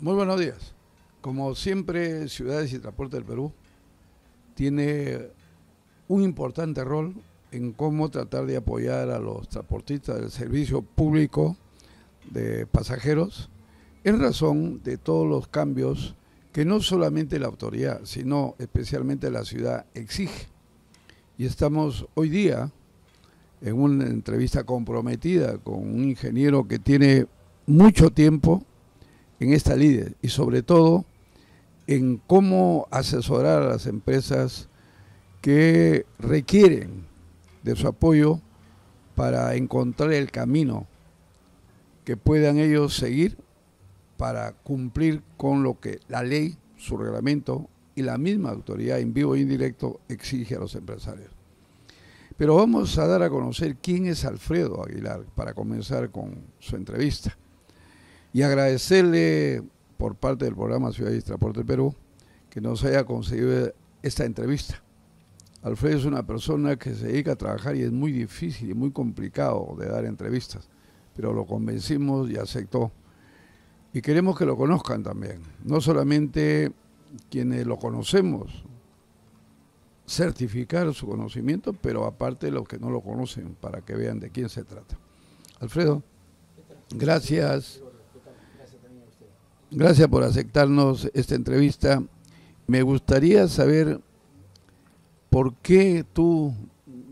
Muy buenos días. Como siempre, Ciudades y Transporte del Perú tiene un importante rol en cómo tratar de apoyar a los transportistas del servicio público de pasajeros en razón de todos los cambios que no solamente la autoridad, sino especialmente la ciudad exige. Y estamos hoy día en una entrevista comprometida con un ingeniero que tiene mucho tiempo en esta líder y sobre todo en cómo asesorar a las empresas que requieren de su apoyo para encontrar el camino que puedan ellos seguir para cumplir con lo que la ley, su reglamento y la misma autoridad en vivo e indirecto exige a los empresarios. Pero vamos a dar a conocer quién es Alfredo Aguilar para comenzar con su entrevista. Y agradecerle por parte del programa Ciudad y Transporte del Perú que nos haya conseguido esta entrevista. Alfredo es una persona que se dedica a trabajar y es muy difícil y muy complicado de dar entrevistas, pero lo convencimos y aceptó. Y queremos que lo conozcan también, no solamente quienes lo conocemos, certificar su conocimiento, pero aparte los que no lo conocen, para que vean de quién se trata. Alfredo, gracias. Gracias por aceptarnos esta entrevista. Me gustaría saber por qué tú,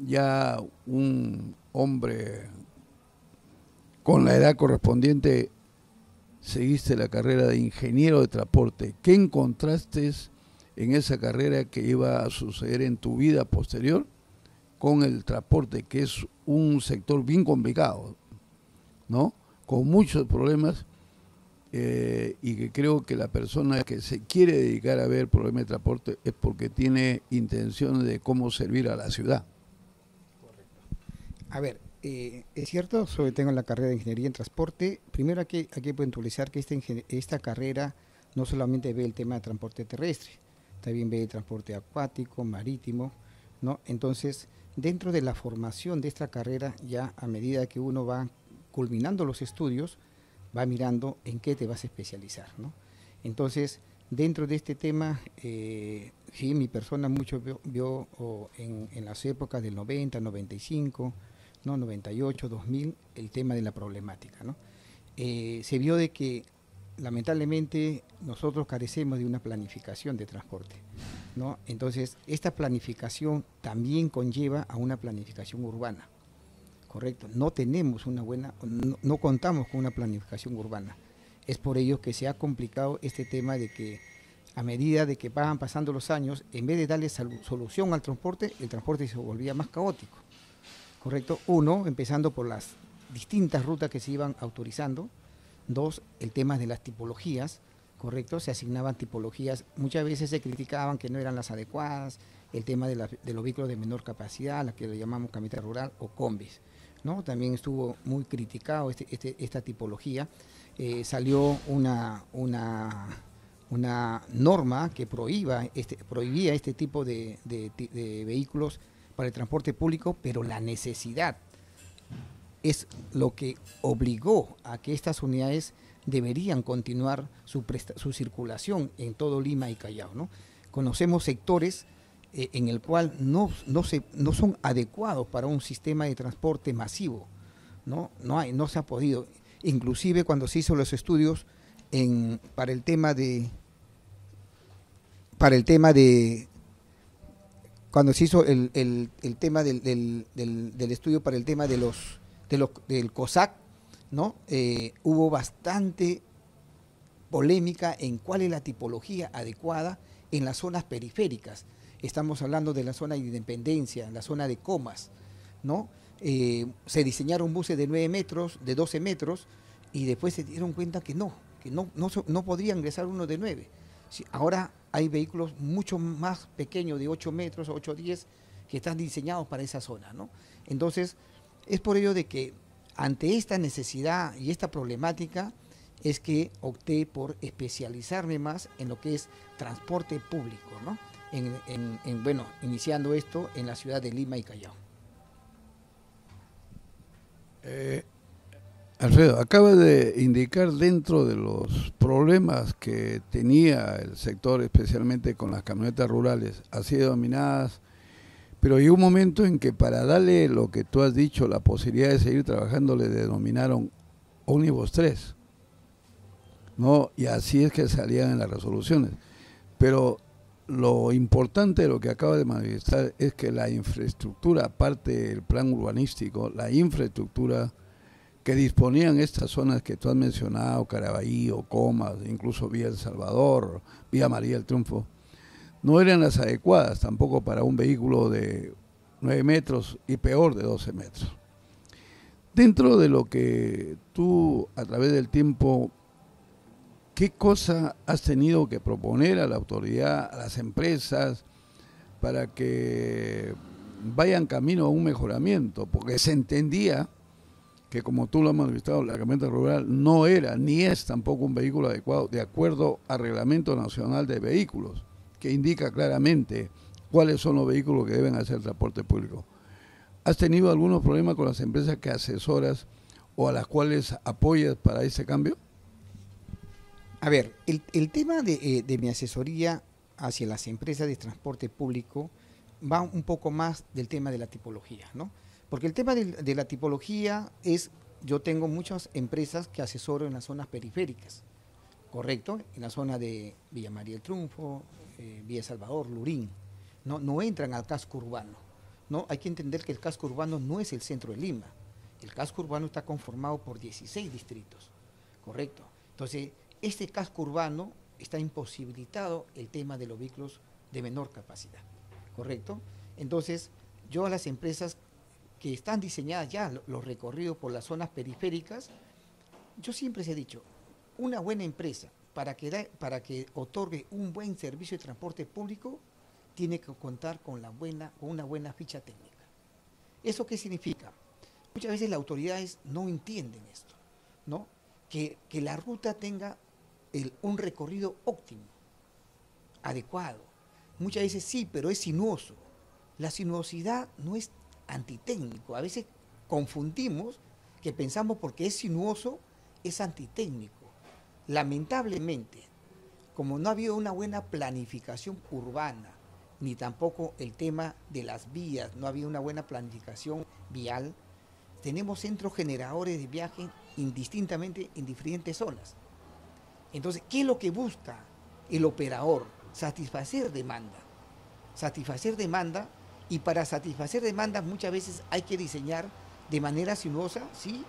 ya un hombre con la edad correspondiente, seguiste la carrera de ingeniero de transporte. ¿Qué encontraste en esa carrera que iba a suceder en tu vida posterior con el transporte, que es un sector bien complicado, ¿no? Con muchos problemas? Y que creo que la persona que se quiere dedicar a ver problemas de transporte es porque tiene intención de cómo servir a la ciudad. A ver, es cierto, tengo la carrera de Ingeniería en Transporte. Primero hay que puntualizar que esta carrera no solamente ve el tema de transporte terrestre, también ve el transporte acuático, marítimo, ¿no? Entonces, dentro de la formación de esta carrera, ya a medida que uno va culminando los estudios, va mirando en qué te vas a especializar, ¿no? Entonces, dentro de este tema, sí, mi persona mucho vio en las épocas del 90, 95, ¿no? 98, 2000, el tema de la problemática, ¿no? Se vio de que lamentablemente nosotros carecemos de una planificación de transporte, ¿no? Entonces, esta planificación también conlleva a una planificación urbana. Correcto, no tenemos una buena, no contamos con una planificación urbana. Es por ello que se ha complicado este tema de que a medida de que van pasando los años, en vez de darle solución al transporte, el transporte se volvía más caótico. Correcto, uno, empezando por las distintas rutas que se iban autorizando. Dos, el tema de las tipologías, correcto, se asignaban tipologías, muchas veces se criticaban que no eran las adecuadas, el tema de los vehículos de menor capacidad, la que le llamamos camioneta rural o combis, ¿no? También estuvo muy criticado esta tipología. Salió una norma que prohibía este tipo de vehículos para el transporte público, pero la necesidad es lo que obligó a que estas unidades deberían continuar su circulación en todo Lima y Callao, ¿no? Conocemos sectores en el cual no son adecuados para un sistema de transporte masivo, ¿no? No se ha podido. Inclusive cuando se hizo los estudios para el tema de cuando se hizo el tema del estudio para el tema del COSAC, ¿no? Hubo bastante polémica en cuál es la tipología adecuada en las zonas periféricas. Estamos hablando de la zona de Independencia, la zona de Comas, ¿no? Se diseñaron buses de 9 metros, de 12 metros, y después se dieron cuenta que no podría ingresar uno de 9. Sí, ahora hay vehículos mucho más pequeños, de 8 metros, 8 10, que están diseñados para esa zona, ¿no? Entonces, es por ello de que ante esta necesidad y esta problemática es que opté por especializarme más en lo que es transporte público, ¿no? Bueno, iniciando esto en la ciudad de Lima y Callao. Alfredo, acaba de indicar dentro de los problemas que tenía el sector, especialmente con las camionetas rurales, así denominadas, pero llegó un momento en que para darle lo que tú has dicho, la posibilidad de seguir trabajando, le denominaron Ómnibus 3, ¿no? Y así es que salían en las resoluciones. Pero lo importante de lo que acaba de manifestar es que la infraestructura, aparte del plan urbanístico, la infraestructura que disponían estas zonas que tú has mencionado, Caraballo, Comas, incluso Vía El Salvador, Vía María del Triunfo, no eran las adecuadas tampoco para un vehículo de 9 metros y peor de 12 metros. Dentro de lo que tú, a través del tiempo, ¿qué cosa has tenido que proponer a la autoridad, a las empresas, para que vayan camino a un mejoramiento? Porque se entendía que, como tú lo has manifestado, la camioneta rural no era ni es tampoco un vehículo adecuado de acuerdo al Reglamento Nacional de Vehículos, que indica claramente cuáles son los vehículos que deben hacer transporte público. ¿Has tenido algunos problemas con las empresas que asesoras o a las cuales apoyas para ese cambio? A ver, el tema de mi asesoría hacia las empresas de transporte público va un poco más del tema de la tipología, ¿no? Porque el tema de la tipología es, yo tengo muchas empresas que asesoro en las zonas periféricas, ¿correcto? En la zona de Villa María del Triunfo, Villa Salvador, Lurín, no entran al casco urbano, ¿no? Hay que entender que el casco urbano no es el centro de Lima, el casco urbano está conformado por 16 distritos, ¿correcto? Entonces, este casco urbano está imposibilitado el tema de los vehículos de menor capacidad, ¿correcto? Entonces, yo a las empresas que están diseñadas ya los recorridos por las zonas periféricas, yo siempre les he dicho, una buena empresa para que otorgue un buen servicio de transporte público tiene que contar con una buena ficha técnica. ¿Eso qué significa? Muchas veces las autoridades no entienden esto, ¿no? Que la ruta tenga un recorrido óptimo, adecuado. Muchas veces sí, pero es sinuoso. La sinuosidad no es antitécnico. A veces confundimos que pensamos porque es sinuoso es antitécnico. Lamentablemente, como no ha habido una buena planificación urbana, ni tampoco el tema de las vías, no ha habido una buena planificación vial, tenemos centros generadores de viaje indistintamente en diferentes zonas. Entonces, ¿qué es lo que busca el operador? Satisfacer demanda. Satisfacer demanda, y para satisfacer demanda muchas veces hay que diseñar de manera sinuosa, sí,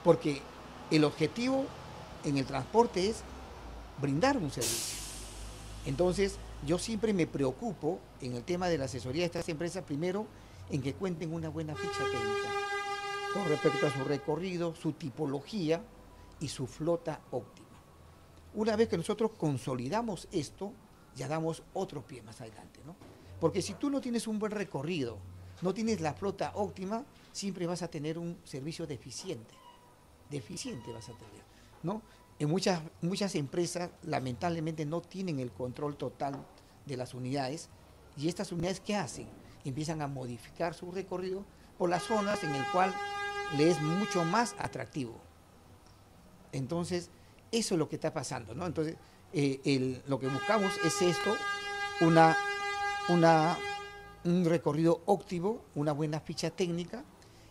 porque el objetivo en el transporte es brindar un servicio. Entonces, yo siempre me preocupo en el tema de la asesoría de estas empresas, primero, en que cuenten una buena ficha técnica con respecto a su recorrido, su tipología y su flota óptima. Una vez que nosotros consolidamos esto, ya damos otro pie más adelante, ¿no? Porque si tú no tienes un buen recorrido, no tienes la flota óptima, siempre vas a tener un servicio deficiente vas a tener, ¿no? En muchas empresas, lamentablemente, no tienen el control total de las unidades, y estas unidades, ¿qué hacen? Empiezan a modificar su recorrido por las zonas en el cual le es mucho más atractivo. Entonces, eso es lo que está pasando, ¿no? Entonces, lo que buscamos es esto, un recorrido óptimo, una buena ficha técnica,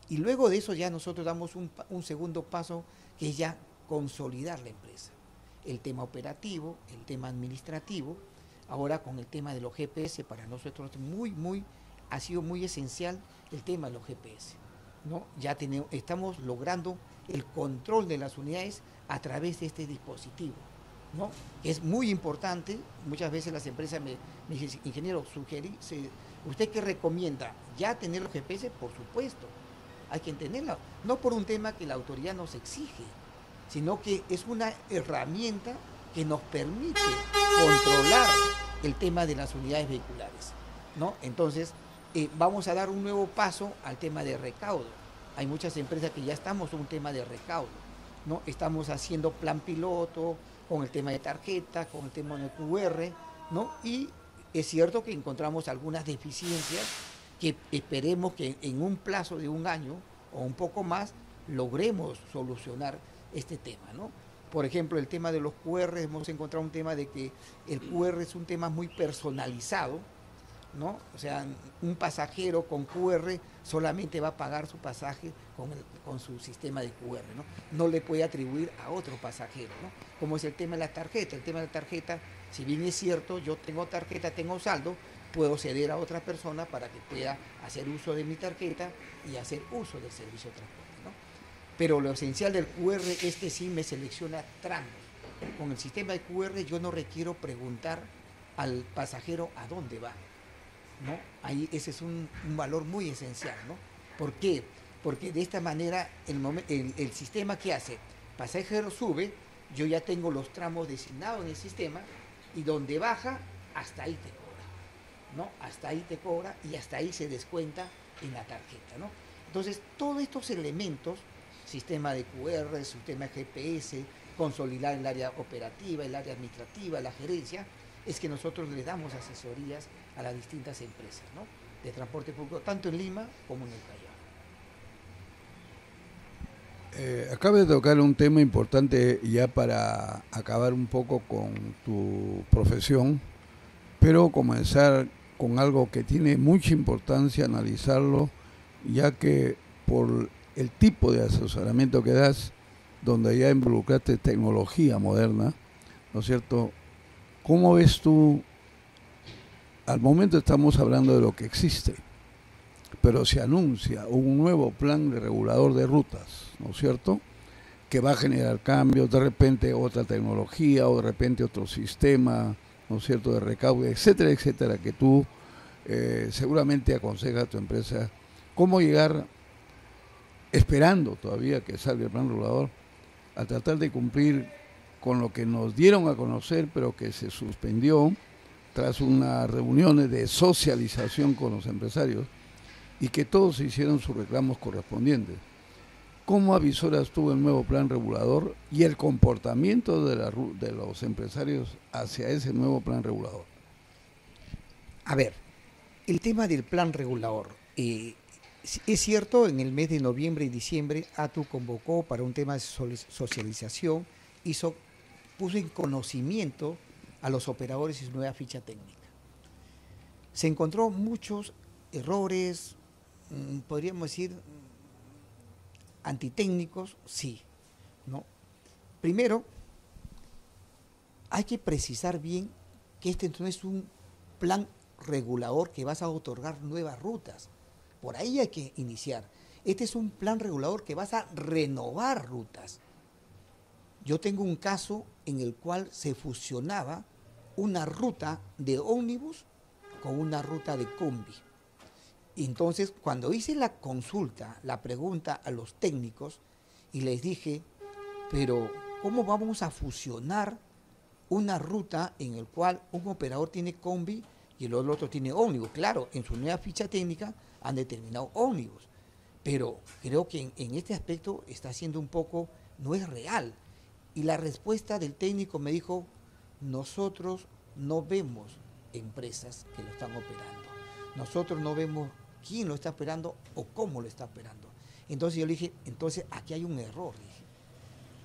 y luego de eso ya nosotros damos un segundo paso, que es ya consolidar la empresa. El tema operativo, el tema administrativo, ahora con el tema de los GPS, para nosotros ha sido muy esencial el tema de los GPS, ¿no? Ya estamos logrando el control de las unidades a través de este dispositivo, ¿no? Es muy importante. Muchas veces las empresas me dicen, ingeniero, ¿usted qué recomienda? ¿Ya tener los GPS? Por supuesto, hay que tenerlo, no por un tema que la autoridad nos exige, sino que es una herramienta que nos permite controlar el tema de las unidades vehiculares, ¿no? Entonces, vamos a dar un nuevo paso al tema de recaudo. Hay muchas empresas que ya estamos en un tema de recaudo, ¿no? Estamos haciendo plan piloto con el tema de tarjeta, con el tema de QR, ¿no? Y es cierto que encontramos algunas deficiencias que esperemos que en un plazo de un año o un poco más logremos solucionar este tema, ¿no? Por ejemplo, el tema de los QR, hemos encontrado un tema de que el QR es un tema muy personalizado, ¿no? O sea, un pasajero con QR solamente va a pagar su pasaje con su sistema de QR, ¿no? No le puede atribuir a otro pasajero, ¿no? Como es el tema de la tarjeta. El tema de la tarjeta, si bien es cierto, yo tengo tarjeta, tengo saldo, puedo ceder a otra persona para que pueda hacer uso de mi tarjeta y hacer uso del servicio de transporte, ¿no? Pero lo esencial del QR es que sí me selecciona tramos. Con el sistema de QR yo no requiero preguntar al pasajero a dónde va, ¿no? Ahí ese es un valor muy esencial, ¿no? ¿Por qué? Porque de esta manera el sistema que hace, pasajero sube, yo ya tengo los tramos designados en el sistema y donde baja, hasta ahí te cobra, ¿no? Hasta ahí te cobra y hasta ahí se descuenta en la tarjeta, ¿no? Entonces, todos estos elementos, sistema de QR, sistema de GPS, consolidar el área operativa, el área administrativa, la gerencia, es que nosotros le damos asesorías a las distintas empresas, ¿no?, de transporte público, tanto en Lima como en el Callao. Acabas de tocar un tema importante ya para acabar un poco con tu profesión, pero comenzar con algo que tiene mucha importancia analizarlo, ya que por el tipo de asesoramiento que das, donde ya involucraste tecnología moderna, ¿no es cierto? ¿Cómo ves tú? Al momento estamos hablando de lo que existe, pero se anuncia un nuevo plan de regulador de rutas, ¿no es cierto?, que va a generar cambios, de repente otra tecnología o de repente otro sistema, ¿no es cierto?, de recaudo, etcétera, etcétera, que tú seguramente aconsejas a tu empresa cómo llegar, esperando todavía que salga el plan regulador, a tratar de cumplir con lo que nos dieron a conocer, pero que se suspendió tras unas reuniones de socialización con los empresarios y que todos hicieron sus reclamos correspondientes. ¿Cómo avisoras tú el nuevo plan regulador y el comportamiento de los empresarios hacia ese nuevo plan regulador? A ver, el tema del plan regulador, es cierto, en el mes de noviembre y diciembre ATU convocó para un tema de socialización, puso en conocimiento a los operadores y su nueva ficha técnica. Se encontró muchos errores, podríamos decir, antitécnicos, sí, ¿no? Primero, hay que precisar bien que este no es un plan regulador que vas a otorgar nuevas rutas. Por ahí hay que iniciar. Este es un plan regulador que vas a renovar rutas. Yo tengo un caso en el cual se fusionaba una ruta de ómnibus con una ruta de combi. Entonces, cuando hice la consulta, la pregunta a los técnicos, y les dije, pero ¿cómo vamos a fusionar una ruta en el cual un operador tiene combi y el otro tiene ómnibus? Claro, en su nueva ficha técnica han determinado ómnibus, pero creo que en este aspecto está siendo un poco, no es real. Y la respuesta del técnico me dijo, nosotros no vemos empresas que lo están operando, nosotros no vemos quién lo está operando o cómo lo está operando. Entonces yo le dije, entonces aquí hay un error, dije.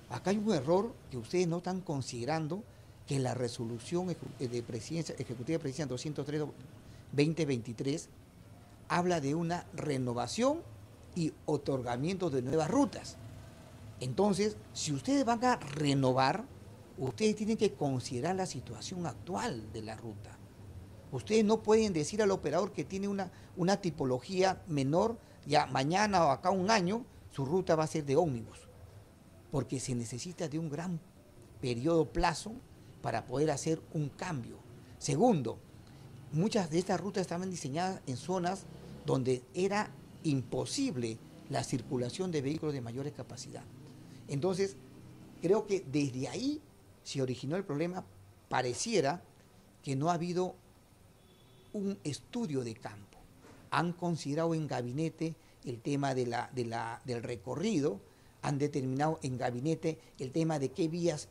Acá hay un error que ustedes no están considerando, que la resolución de presidencia, ejecutiva de presidencia 203/2023 habla de una renovación y otorgamiento de nuevas rutas. Entonces, si ustedes van a renovar, ustedes tienen que considerar la situación actual de la ruta. Ustedes no pueden decir al operador que tiene una tipología menor, ya mañana o acá un año, su ruta va a ser de ómnibus, porque se necesita de un gran periodo plazo para poder hacer un cambio. Segundo, muchas de estas rutas estaban diseñadas en zonas donde era imposible la circulación de vehículos de mayores capacidad. Entonces, creo que desde ahí se originó el problema. Pareciera que no ha habido un estudio de campo. Han considerado en gabinete el tema del recorrido, han determinado en gabinete el tema de qué vías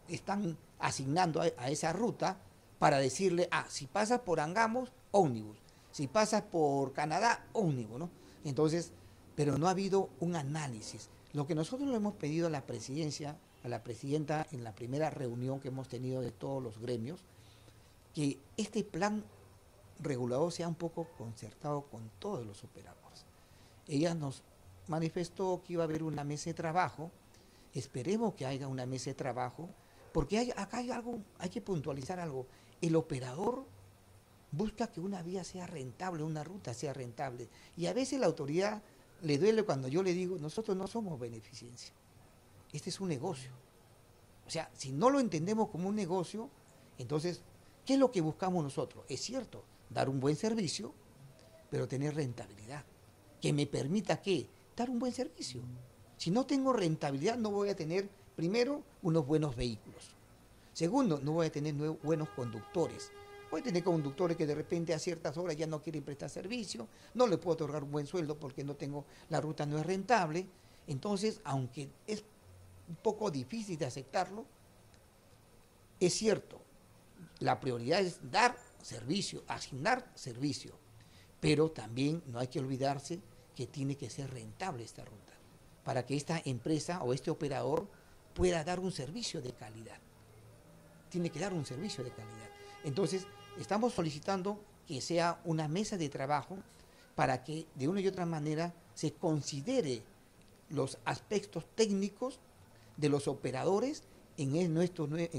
están asignando a esa ruta para decirle, si pasas por Angamos, ómnibus, si pasas por Canadá, ómnibus, ¿no? Entonces, pero no ha habido un análisis. Lo que nosotros le hemos pedido a la presidencia, a la presidenta en la primera reunión que hemos tenido de todos los gremios, que este plan regulador sea un poco concertado con todos los operadores. Ella nos manifestó que iba a haber una mesa de trabajo, esperemos que haya una mesa de trabajo, porque acá hay algo, hay que puntualizar algo. El operador busca que una vía sea rentable, una ruta sea rentable, y a veces la autoridad le duele cuando yo le digo, nosotros no somos beneficencia, este es un negocio. O sea, si no lo entendemos como un negocio, entonces, ¿qué es lo que buscamos nosotros? Es cierto, dar un buen servicio, pero tener rentabilidad, que me permita, ¿qué? Dar un buen servicio. Si no tengo rentabilidad, no voy a tener, primero, unos buenos vehículos. Segundo, no voy a tener buenos conductores. Voy a tener conductores que de repente a ciertas horas ya no quieren prestar servicio, no le puedo otorgar un buen sueldo porque la ruta no es rentable. Entonces, aunque es un poco difícil de aceptarlo, es cierto, la prioridad es dar servicio, asignar servicio, pero también no hay que olvidarse que tiene que ser rentable esta ruta, para que esta empresa o este operador pueda dar un servicio de calidad. Tiene que dar un servicio de calidad. Entonces, estamos solicitando que sea una mesa de trabajo para que de una y otra manera se considere los aspectos técnicos de los operadores en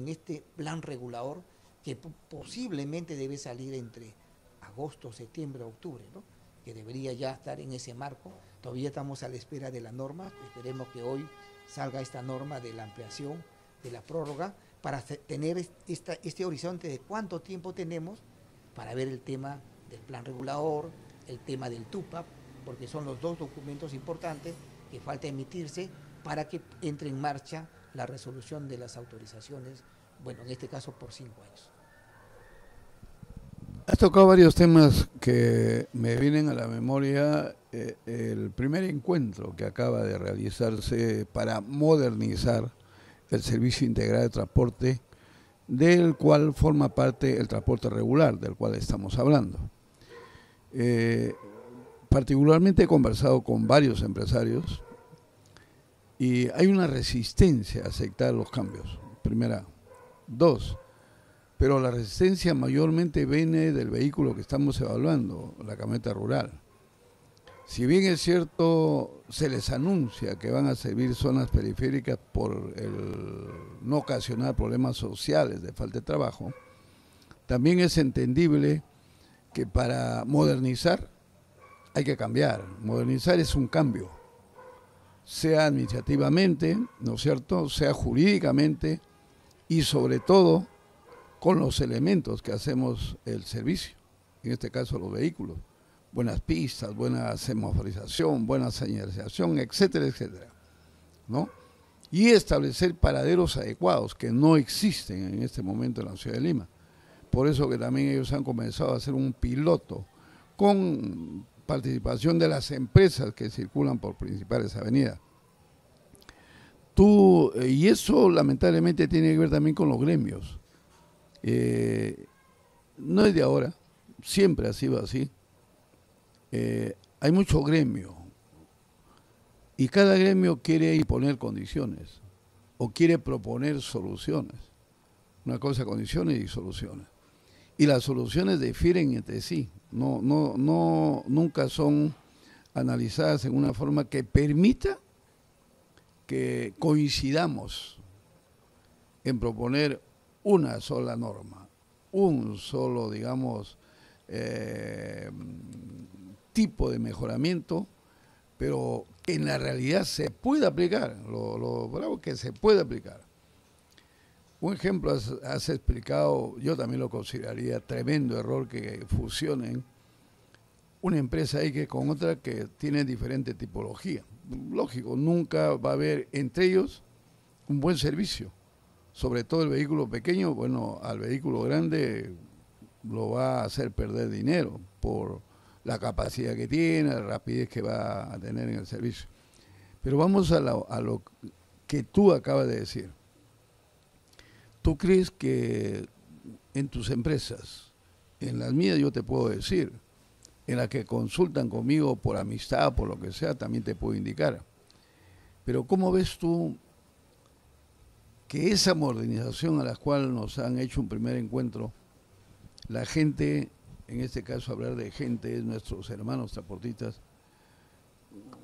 este plan regulador que posiblemente debe salir entre agosto, septiembre, octubre, ¿no? Que debería ya estar en ese marco. Todavía estamos a la espera de la norma, esperemos que hoy salga esta norma de la ampliación, de la prórroga, para tener este horizonte de cuánto tiempo tenemos para ver el tema del plan regulador, el tema del TUPAP, porque son los dos documentos importantes que falta emitirse para que entre en marcha la resolución de las autorizaciones, bueno, en este caso por 5 años. Has tocado varios temas que me vienen a la memoria. El primer encuentro que acaba de realizarse para modernizar el servicio integral de transporte, del cual forma parte el transporte regular, del cual estamos hablando. Particularmente he conversado con varios empresarios y hay una resistencia a aceptar los cambios, primera. Dos, pero la resistencia mayormente viene del vehículo que estamos evaluando, la camioneta rural. Si bien es cierto, se les anuncia que van a servir zonas periféricas por el no ocasionar problemas sociales de falta de trabajo, también es entendible que para modernizar hay que cambiar. Modernizar es un cambio, sea administrativamente, ¿no es cierto?, sea jurídicamente y sobre todo con los elementos que hacemos el servicio, en este caso los vehículos. Buenas pistas, buena semaforización, buena señalización, etcétera, etcétera, ¿no? Y establecer paraderos adecuados que no existen en este momento en la ciudad de Lima. Por eso que también ellos han comenzado a hacer un piloto con participación de las empresas que circulan por principales avenidas. Y eso lamentablemente tiene que ver también con los gremios. No es de ahora, siempre ha sido así. Hay mucho gremio y cada gremio quiere imponer condiciones o quiere proponer soluciones. Una cosa, condiciones y soluciones. Y las soluciones difieren entre sí, nunca son analizadas en una forma que permita que coincidamos en proponer una sola norma, un solo, digamos, tipo de mejoramiento, pero que en la realidad se puede aplicar, lo bravo es que se puede aplicar. Un ejemplo has explicado, yo también lo consideraría tremendo error que fusionen una empresa ahí que con otra que tiene diferente tipología. Lógico, nunca va a haber entre ellos un buen servicio, sobre todo el vehículo pequeño, bueno, al vehículo grande lo va a hacer perder dinero por la capacidad que tiene, la rapidez que va a tener en el servicio. Pero vamos a lo que tú acabas de decir. ¿Tú crees que en tus empresas, en las mías yo te puedo decir, en las que consultan conmigo por amistad, por lo que sea, también te puedo indicar, Pero ¿cómo ves tú que esa modernización a la cual nos han hecho un primer encuentro, la gente, en este caso hablar de gente, es nuestros hermanos transportistas,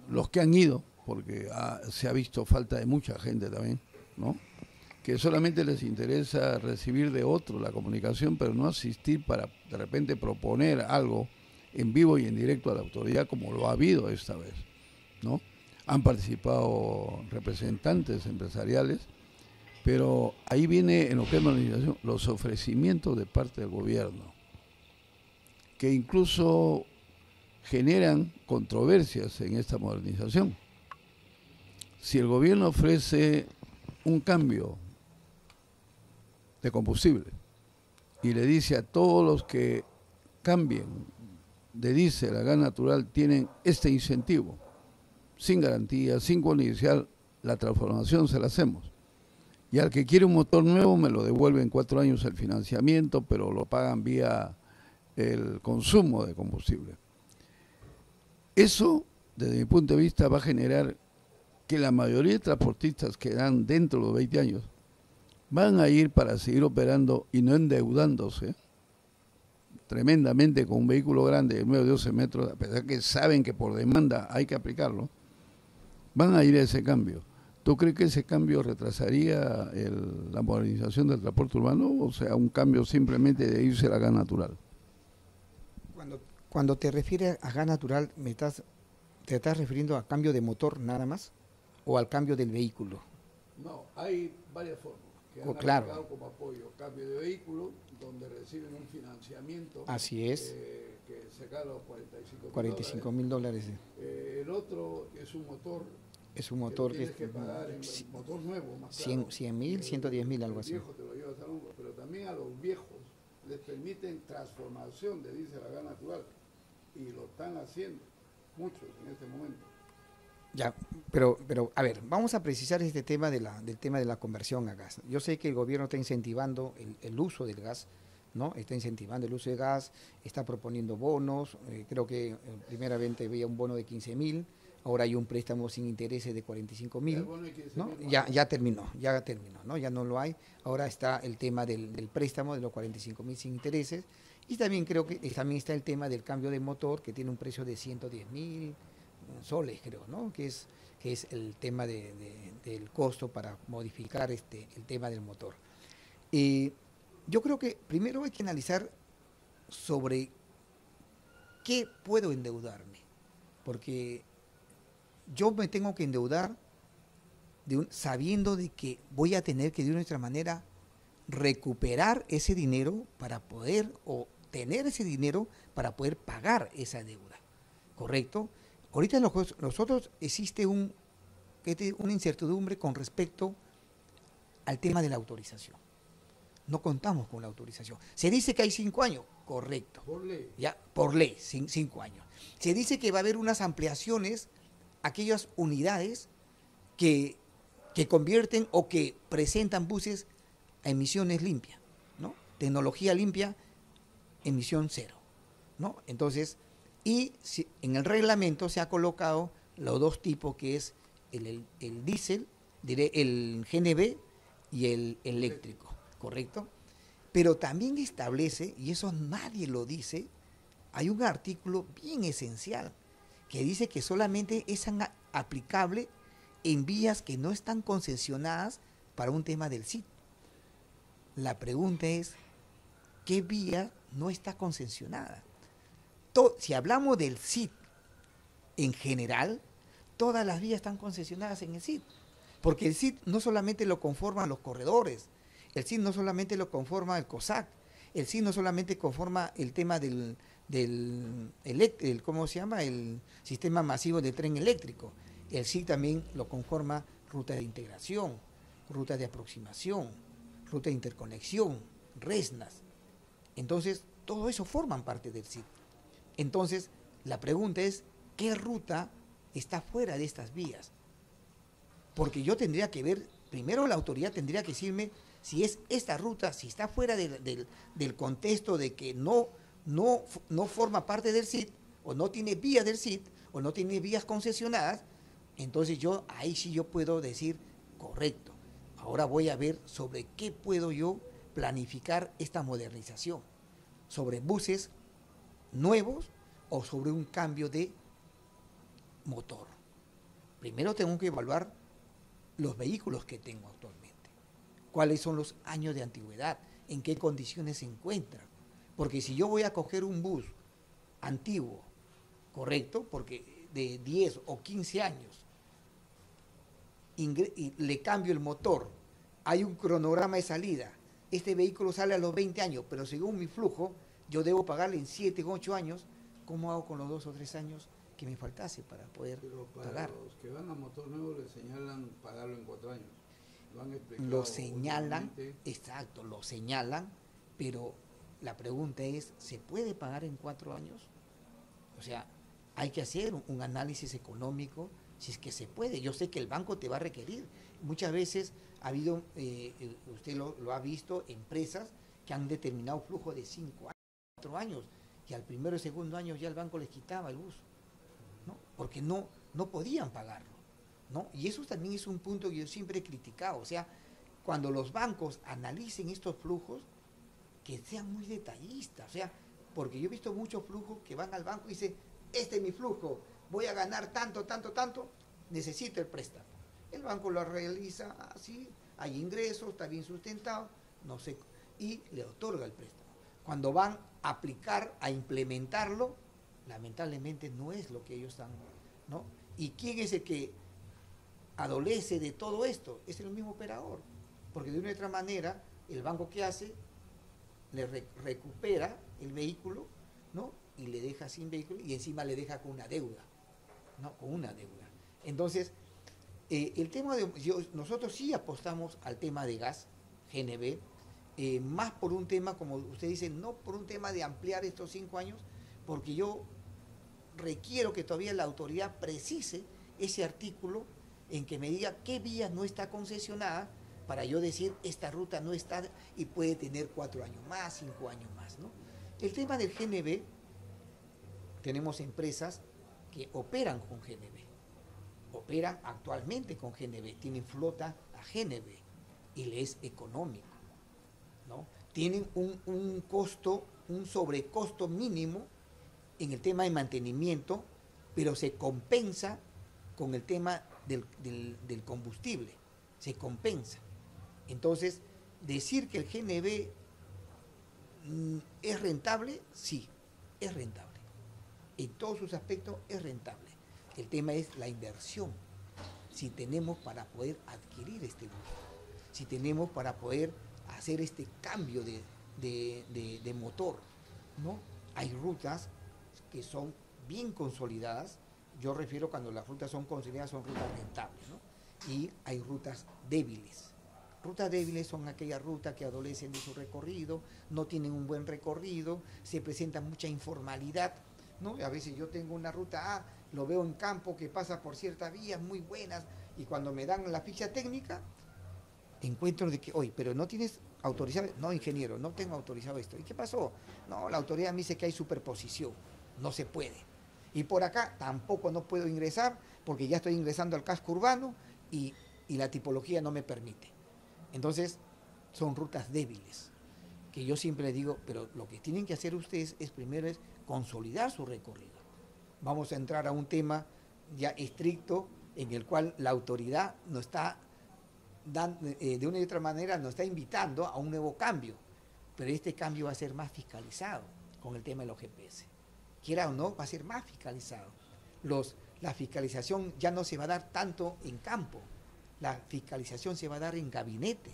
los que han ido, porque se ha visto falta de mucha gente también, ¿no? Que solamente les interesa recibir de otro la comunicación, pero no asistir para de repente proponer algo en vivo y en directo a la autoridad, como lo ha habido esta vez, ¿no? Han participado representantes empresariales, pero ahí viene, en lo que es modernización, los ofrecimientos de parte del gobierno, que incluso generan controversias en esta modernización. Si el gobierno ofrece un cambio de combustible y le dice a todos los que cambien de diésel a gas natural tienen este incentivo, sin garantía, sin cuota inicial, la transformación se la hacemos. Y al que quiere un motor nuevo me lo devuelve en 4 años el financiamiento, pero lo pagan vía el consumo de combustible. Eso, desde mi punto de vista, va a generar que la mayoría de transportistas que dan dentro de los 20 años van a ir para seguir operando y no endeudándose tremendamente con un vehículo grande de 9 o 12 metros, a pesar que saben que por demanda hay que aplicarlo, van a ir a ese cambio. ¿Tú crees que ese cambio retrasaría la modernización del transporte urbano, o sea, un cambio simplemente de irse a la gas natural? Cuando te refieres a gas natural, ¿te estás refiriendo a cambio de motor nada más o al cambio del vehículo? No, hay varias formas que han claro, como apoyo. Cambio de vehículo, donde reciben un financiamiento. Así es. Que se gana los $45,000. El otro es un motor. Es un motor que tienes que pagar en motor nuevo, más 100.000, 110.000, algo así. Viejo te lo llevas al hombro, pero también a los viejos les permiten transformación de diésel a gas natural, y lo están haciendo muchos en este momento. Ya, pero a ver, vamos a precisar este tema del tema de la conversión a gas. Yo sé que el gobierno está incentivando el uso del gas, ¿no? Está incentivando el uso de gas, está proponiendo bonos, creo que primeramente había un bono de 15.000, ahora hay un préstamo sin intereses de 45.000, ¿no? Ya terminó, ¿no? Ya no lo hay. Ahora está el tema del préstamo de los 45.000 sin intereses, y también creo que también está el tema del cambio de motor, que tiene un precio de 110.000 soles, creo, ¿no? Que es el tema del costo para modificar el tema del motor. Yo creo que primero hay que analizar sobre qué puedo endeudarme, porque yo me tengo que endeudar sabiendo de que voy a tener que de una u otra manera recuperar ese dinero para poder, o tener ese dinero para poder pagar esa deuda, ¿correcto? Ahorita nosotros existe una incertidumbre con respecto al tema de la autorización. No contamos con la autorización. Se dice que hay 5 años, correcto. Por ley. Ya, por ley, 5 años. Se dice que va a haber unas ampliaciones, aquellas unidades que convierten o que presentan buses a emisiones limpias, ¿no? Tecnología limpia, emisión cero, ¿no? Entonces, en el reglamento se ha colocado los dos tipos, que es el diésel, el GNV y el eléctrico, ¿correcto? Pero también establece, y eso nadie lo dice, hay un artículo bien esencial que dice que solamente es aplicable en vías que no están concesionadas para un tema del CIT. La pregunta es, ¿qué vía no está concesionada? Si hablamos del CIT en general, todas las vías están concesionadas en el CIT, porque el CIT no solamente lo conforman los corredores, el CIT no solamente lo conforma el COSAC, el CIT no solamente conforma el tema ¿cómo se llama? El sistema masivo de tren eléctrico. El CIT también lo conforma rutas de integración, rutas de aproximación, ruta de interconexión, RESNAS. Entonces, todo eso forman parte del CIT. Entonces, la pregunta es, ¿qué ruta está fuera de estas vías? Porque yo tendría que ver, primero la autoridad tendría que decirme si es esta ruta, si está fuera del contexto de que no forma parte del CIT, o no tiene vías del CIT, o no tiene vías concesionadas, Entonces yo ahí sí yo puedo decir, correcto, ahora voy a ver sobre qué puedo yo planificar esta modernización, sobre buses nuevos o sobre un cambio de motor. Primero tengo que evaluar los vehículos que tengo actualmente, cuáles son los años de antigüedad, en qué condiciones se encuentran. Porque si yo voy a coger un bus antiguo, correcto, porque de 10 o 15 años, y le cambio el motor, hay un cronograma de salida, este vehículo sale a los 20 años, pero según mi flujo, yo debo pagarle en 7 o 8 años, ¿cómo hago con los 2 o 3 años que me faltase para poder pagar? Los que van a motor nuevo le señalan pagarlo en 4 años. Lo señalan, exacto, lo señalan, pero la pregunta es, ¿se puede pagar en 4 años? O sea, hay que hacer un análisis económico, si es que se puede. Yo sé que el banco te va a requerir. Muchas veces ha habido, usted lo ha visto, empresas que han determinado flujo de 5 años, 4 años, y al primero y segundo año ya el banco les quitaba el bus, ¿no? Porque no podían pagarlo, ¿no? Y eso también es un punto que yo siempre he criticado. O sea, cuando los bancos analicen estos flujos, que sean muy detallistas. O sea, porque yo he visto muchos flujos que van al banco y dicen, este es mi flujo, voy a ganar tanto, tanto, tanto, necesito el préstamo. El banco lo realiza así, hay ingresos, está bien sustentado, no sé, y le otorga el préstamo. Cuando van a aplicar, a implementarlo, lamentablemente no es lo que ellos están, ¿no? ¿Y quién es el que adolece de todo esto? Es el mismo operador, porque de una u otra manera, el banco que hace, le recupera el vehículo, ¿no? Y le deja sin vehículo y encima le deja con una deuda, ¿no? Con una deuda. Entonces, el tema de, nosotros sí apostamos al tema de gas, GNB, más por un tema, como usted dice, no por un tema de ampliar estos 5 años, porque yo requiero que todavía la autoridad precise ese artículo en que me diga qué vía no está concesionada para yo decir esta ruta no está y puede tener 4 años más, 5 años más, ¿no? El tema del GNB, tenemos empresas que operan con GNB, operan actualmente con GNB, tienen flota a GNB y les es económico, ¿no? Tienen un costo, un sobrecosto mínimo en el tema de mantenimiento, pero se compensa con el tema del combustible, se compensa. Entonces, decir que el GNB es rentable, sí, es rentable. En todos sus aspectos es rentable. El tema es la inversión, si tenemos para poder adquirir este bus, si tenemos para poder hacer este cambio de motor, ¿no? Hay rutas que son bien consolidadas, yo refiero cuando las rutas son consolidadas, son rutas rentables, ¿no? Y hay rutas débiles. Rutas débiles son aquellas rutas que adolecen de su recorrido, no tienen un buen recorrido, se presenta mucha informalidad, ¿no? A veces yo tengo una ruta A, lo veo en campo que pasa por ciertas vías muy buenas y cuando me dan la ficha técnica, encuentro de que, oye, pero no tienes autorizado, no ingeniero, no tengo autorizado esto. ¿Y qué pasó? No, la autoridad me dice que hay superposición, no se puede. Y por acá tampoco no puedo ingresar porque ya estoy ingresando al casco urbano y la tipología no me permite. Entonces, son rutas débiles, que yo siempre les digo, pero lo que tienen que hacer ustedes es primero es consolidar su recorrido. Vamos a entrar a un tema ya estricto en el cual la autoridad nos está dando, de una u otra manera nos está invitando a un nuevo cambio, pero este cambio va a ser más fiscalizado con el tema de los GPS. Quiera o no, va a ser más fiscalizado. La fiscalización ya no se va a dar tanto en campo, la fiscalización se va a dar en gabinete.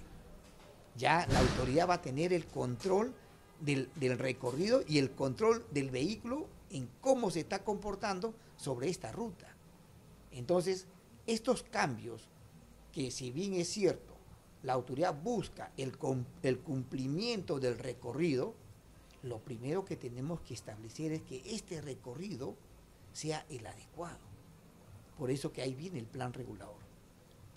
Ya la autoridad va a tener el control del recorrido y el control del vehículo en cómo se está comportando sobre esta ruta. Entonces, estos cambios, que si bien es cierto, la autoridad busca el cumplimiento del recorrido, lo primero que tenemos que establecer es que este recorrido sea el adecuado. Por eso que ahí viene el plan regulador.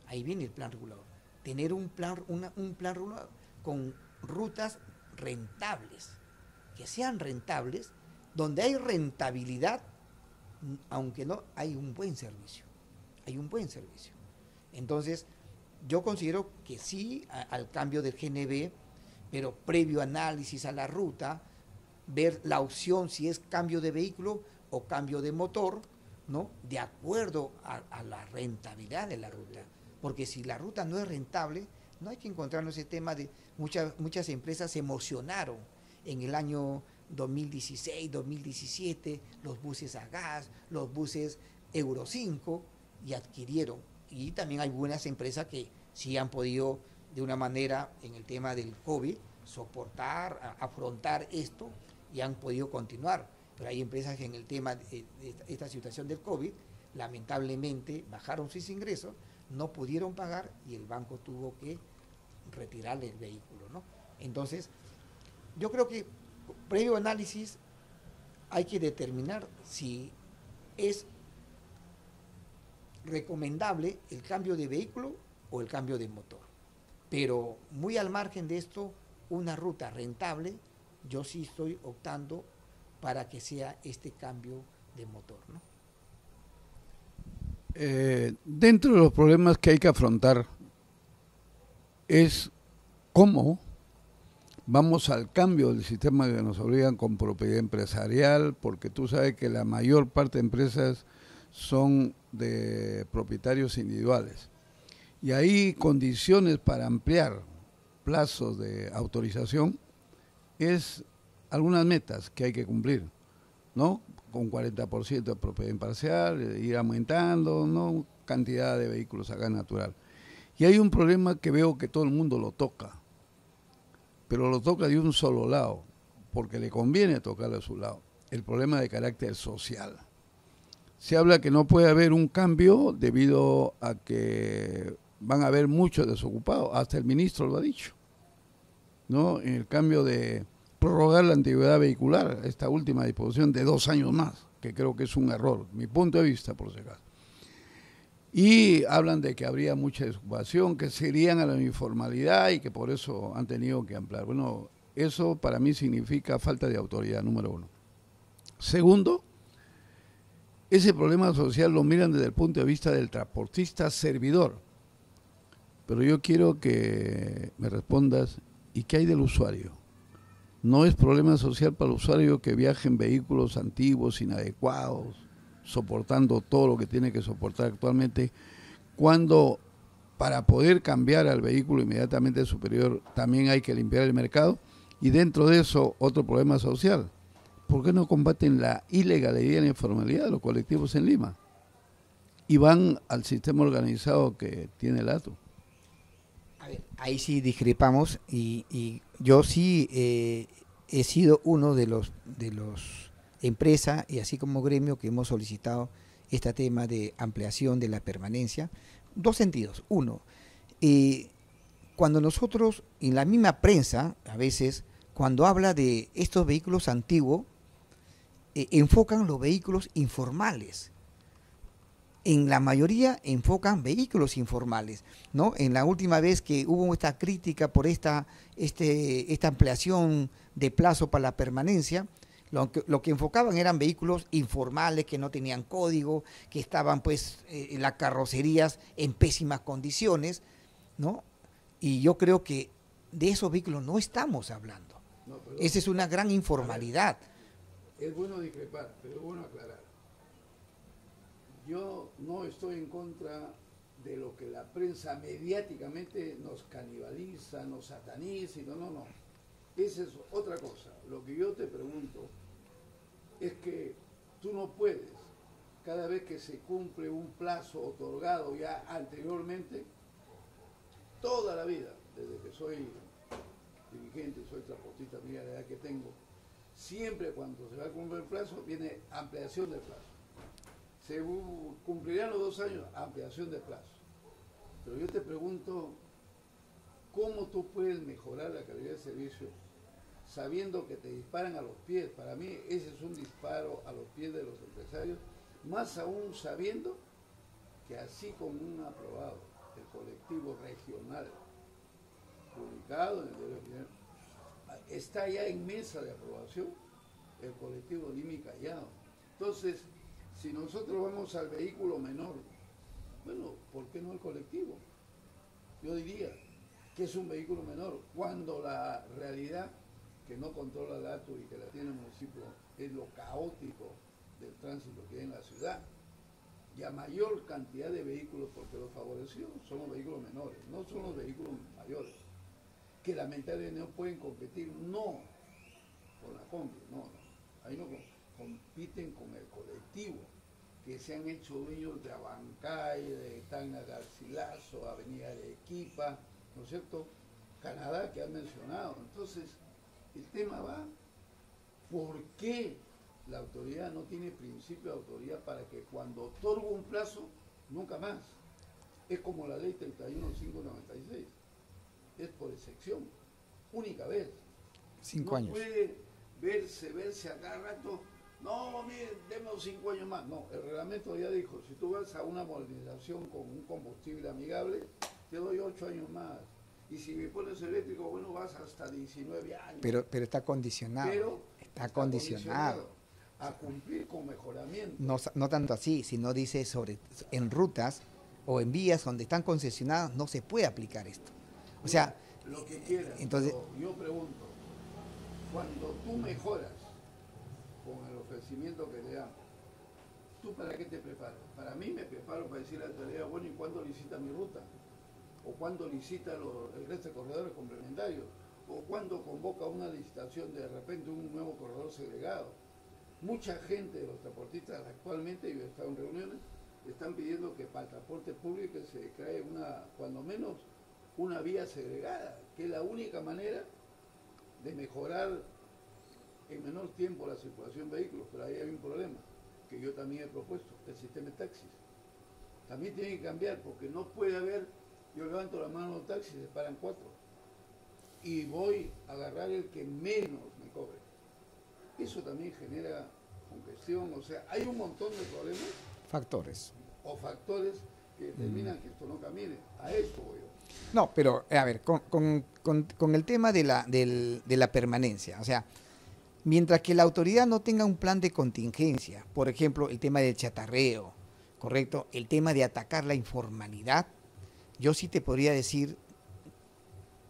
Ahí viene el plan regulador. Tener un plan regulador con rutas rentables, que sean rentables, donde hay rentabilidad, aunque no hay un buen servicio. hay un buen servicio. Entonces, yo considero que sí al cambio del GNB, pero previo análisis a la ruta, ver la opción si es cambio de vehículo o cambio de motor, ¿no? De acuerdo a la rentabilidad de la ruta. Porque si la ruta no es rentable, no hay que encontrarnos ese tema de muchas empresas se emocionaron en el año 2016, 2017, los buses a gas, los buses Euro 5, y adquirieron. Y también hay buenas empresas que sí han podido, de una manera, en el tema del COVID, soportar, afrontar esto y han podido continuar. Pero hay empresas que en el tema de esta situación del COVID, lamentablemente bajaron sus ingresos, no pudieron pagar y el banco tuvo que retirarle el vehículo, ¿no? Entonces, yo creo que previo análisis hay que determinar si es recomendable el cambio de vehículo o el cambio de motor. Pero muy al margen de esto, una ruta rentable, yo sí estoy optando para que sea este cambio de motor, ¿no? Dentro de los problemas que hay que afrontar es cómo vamos al cambio del sistema que nos obligan con propiedad empresarial, porque tú sabes que la mayor parte de empresas son de propietarios individuales. Y hay condiciones para ampliar plazos de autorización, es algunas metas que hay que cumplir, ¿no? Con 40% de propiedad imparcial, ir aumentando, ¿no? Cantidad de vehículos a gas natural. Y hay un problema que veo que todo el mundo lo toca, pero lo toca de un solo lado, porque le conviene tocarlo de su lado. El problema de carácter social. Se habla que no puede haber un cambio debido a que van a haber muchos desocupados, hasta el ministro lo ha dicho, ¿no? En el cambio de prorrogar la antigüedad vehicular, esta última disposición de 2 años más, que creo que es un error, mi punto de vista, por si acaso. Y hablan de que habría mucha desocupación, que se irían a la informalidad y que por eso han tenido que ampliar. Bueno, eso para mí significa falta de autoridad, número uno. Segundo, ese problema social lo miran desde el punto de vista del transportista servidor. Pero yo quiero que me respondas, ¿y qué hay del usuario? No es problema social para el usuario que viaje en vehículos antiguos, inadecuados, soportando todo lo que tiene que soportar actualmente, cuando para poder cambiar al vehículo inmediatamente superior también hay que limpiar el mercado. Y dentro de eso, otro problema social. ¿Por qué no combaten la ilegalidad y la informalidad de los colectivos en Lima? Y van al sistema organizado que tiene el ATO. A ver, ahí sí discrepamos y yo sí he sido uno de los empresas y así como gremio que hemos solicitado este tema de ampliación de la permanencia. 2 sentidos. Uno, cuando nosotros, en la misma prensa, a veces, cuando habla de estos vehículos antiguos, enfocan los vehículos informales. En la mayoría enfocan vehículos informales, ¿no? En la última vez que hubo esta crítica por esta ampliación de plazo para la permanencia, lo que enfocaban eran vehículos informales que no tenían código, que estaban pues en las carrocerías en pésimas condiciones, ¿no? Y yo creo que de esos vehículos no estamos hablando. No, esa es una gran informalidad. Es bueno discrepar, pero es bueno aclarar. Yo no estoy en contra de lo que la prensa mediáticamente nos canibaliza, nos sataniza, no. Esa es otra cosa. Lo que yo te pregunto es que tú no puedes, cada vez que se cumple un plazo otorgado ya anteriormente, toda la vida, desde que soy dirigente, soy transportista, mira la edad que tengo, siempre cuando se va a cumplir el plazo, viene ampliación del plazo. Se cumplirán los 2 años, ampliación de plazo. Pero yo te pregunto, ¿cómo tú puedes mejorar la calidad de servicio sabiendo que te disparan a los pies? Para mí ese es un disparo a los pies de los empresarios, más aún sabiendo que así como un aprobado del colectivo regional, publicado en el diario Oficial, está ya en mesa de aprobación el colectivo Lima y Callao. Entonces, si nosotros vamos al vehículo menor, ¿por qué no el colectivo? Yo diría que es un vehículo menor, cuando la realidad que no controla la ATU y que la tiene el municipio es lo caótico del tránsito que hay en la ciudad. Y a mayor cantidad de vehículos, porque los favorecidos son los vehículos menores, no son los vehículos mayores, que lamentablemente no pueden competir, no con la combi, no, ahí no compiten con el colectivo, que se han hecho dueños de Abancay, de Tacna Garcilaso, Avenida Arequipa, ¿no es cierto? Canadá, que han mencionado. Entonces, el tema va, ¿por qué la autoridad no tiene principio de autoridad para que cuando otorga un plazo, nunca más? Es como la ley 31596, es por excepción, única vez. 5 años. No puede verse a cada rato, no, mire, deme 5 años más. No, el reglamento ya dijo, si tú vas a una modernización con un combustible amigable, te doy 8 años más. Y si me pones eléctrico, bueno, vas hasta 19 años. Pero está condicionado. Pero está condicionado a cumplir con mejoramiento. No tanto así, sino dice en rutas o en vías donde están concesionadas no se puede aplicar esto. O sea, lo que quieras. Entonces, yo pregunto, cuando tú mejoras con el ofrecimiento que le damos, ¿tú para qué te preparas? Para mí me preparo para decir a la autoridad, bueno, ¿y cuándo licita mi ruta? ¿O cuándo licita el resto de corredores complementarios? ¿O cuándo convoca una licitación de repente un nuevo corredor segregado? Mucha gente de los transportistas actualmente, yo he estado en reuniones, están pidiendo que para el transporte público se cree cuando menos una vía segregada, que es la única manera de mejorar en menor tiempo la circulación de vehículos. Pero ahí hay un problema, que yo también he propuesto, el sistema de taxis. También tiene que cambiar, porque no puede haber, yo levanto la mano a los taxis, se paran 4, y voy a agarrar el que menos me cobre. Eso también genera congestión, o sea, hay un montón de problemas. Factores. O factores que determinan que esto no camine. A eso voy yo. No, pero a ver, con el tema de la permanencia, o sea, mientras que la autoridad no tenga un plan de contingencia, por ejemplo, el tema del chatarreo, ¿correcto? El tema de atacar la informalidad, yo sí te podría decir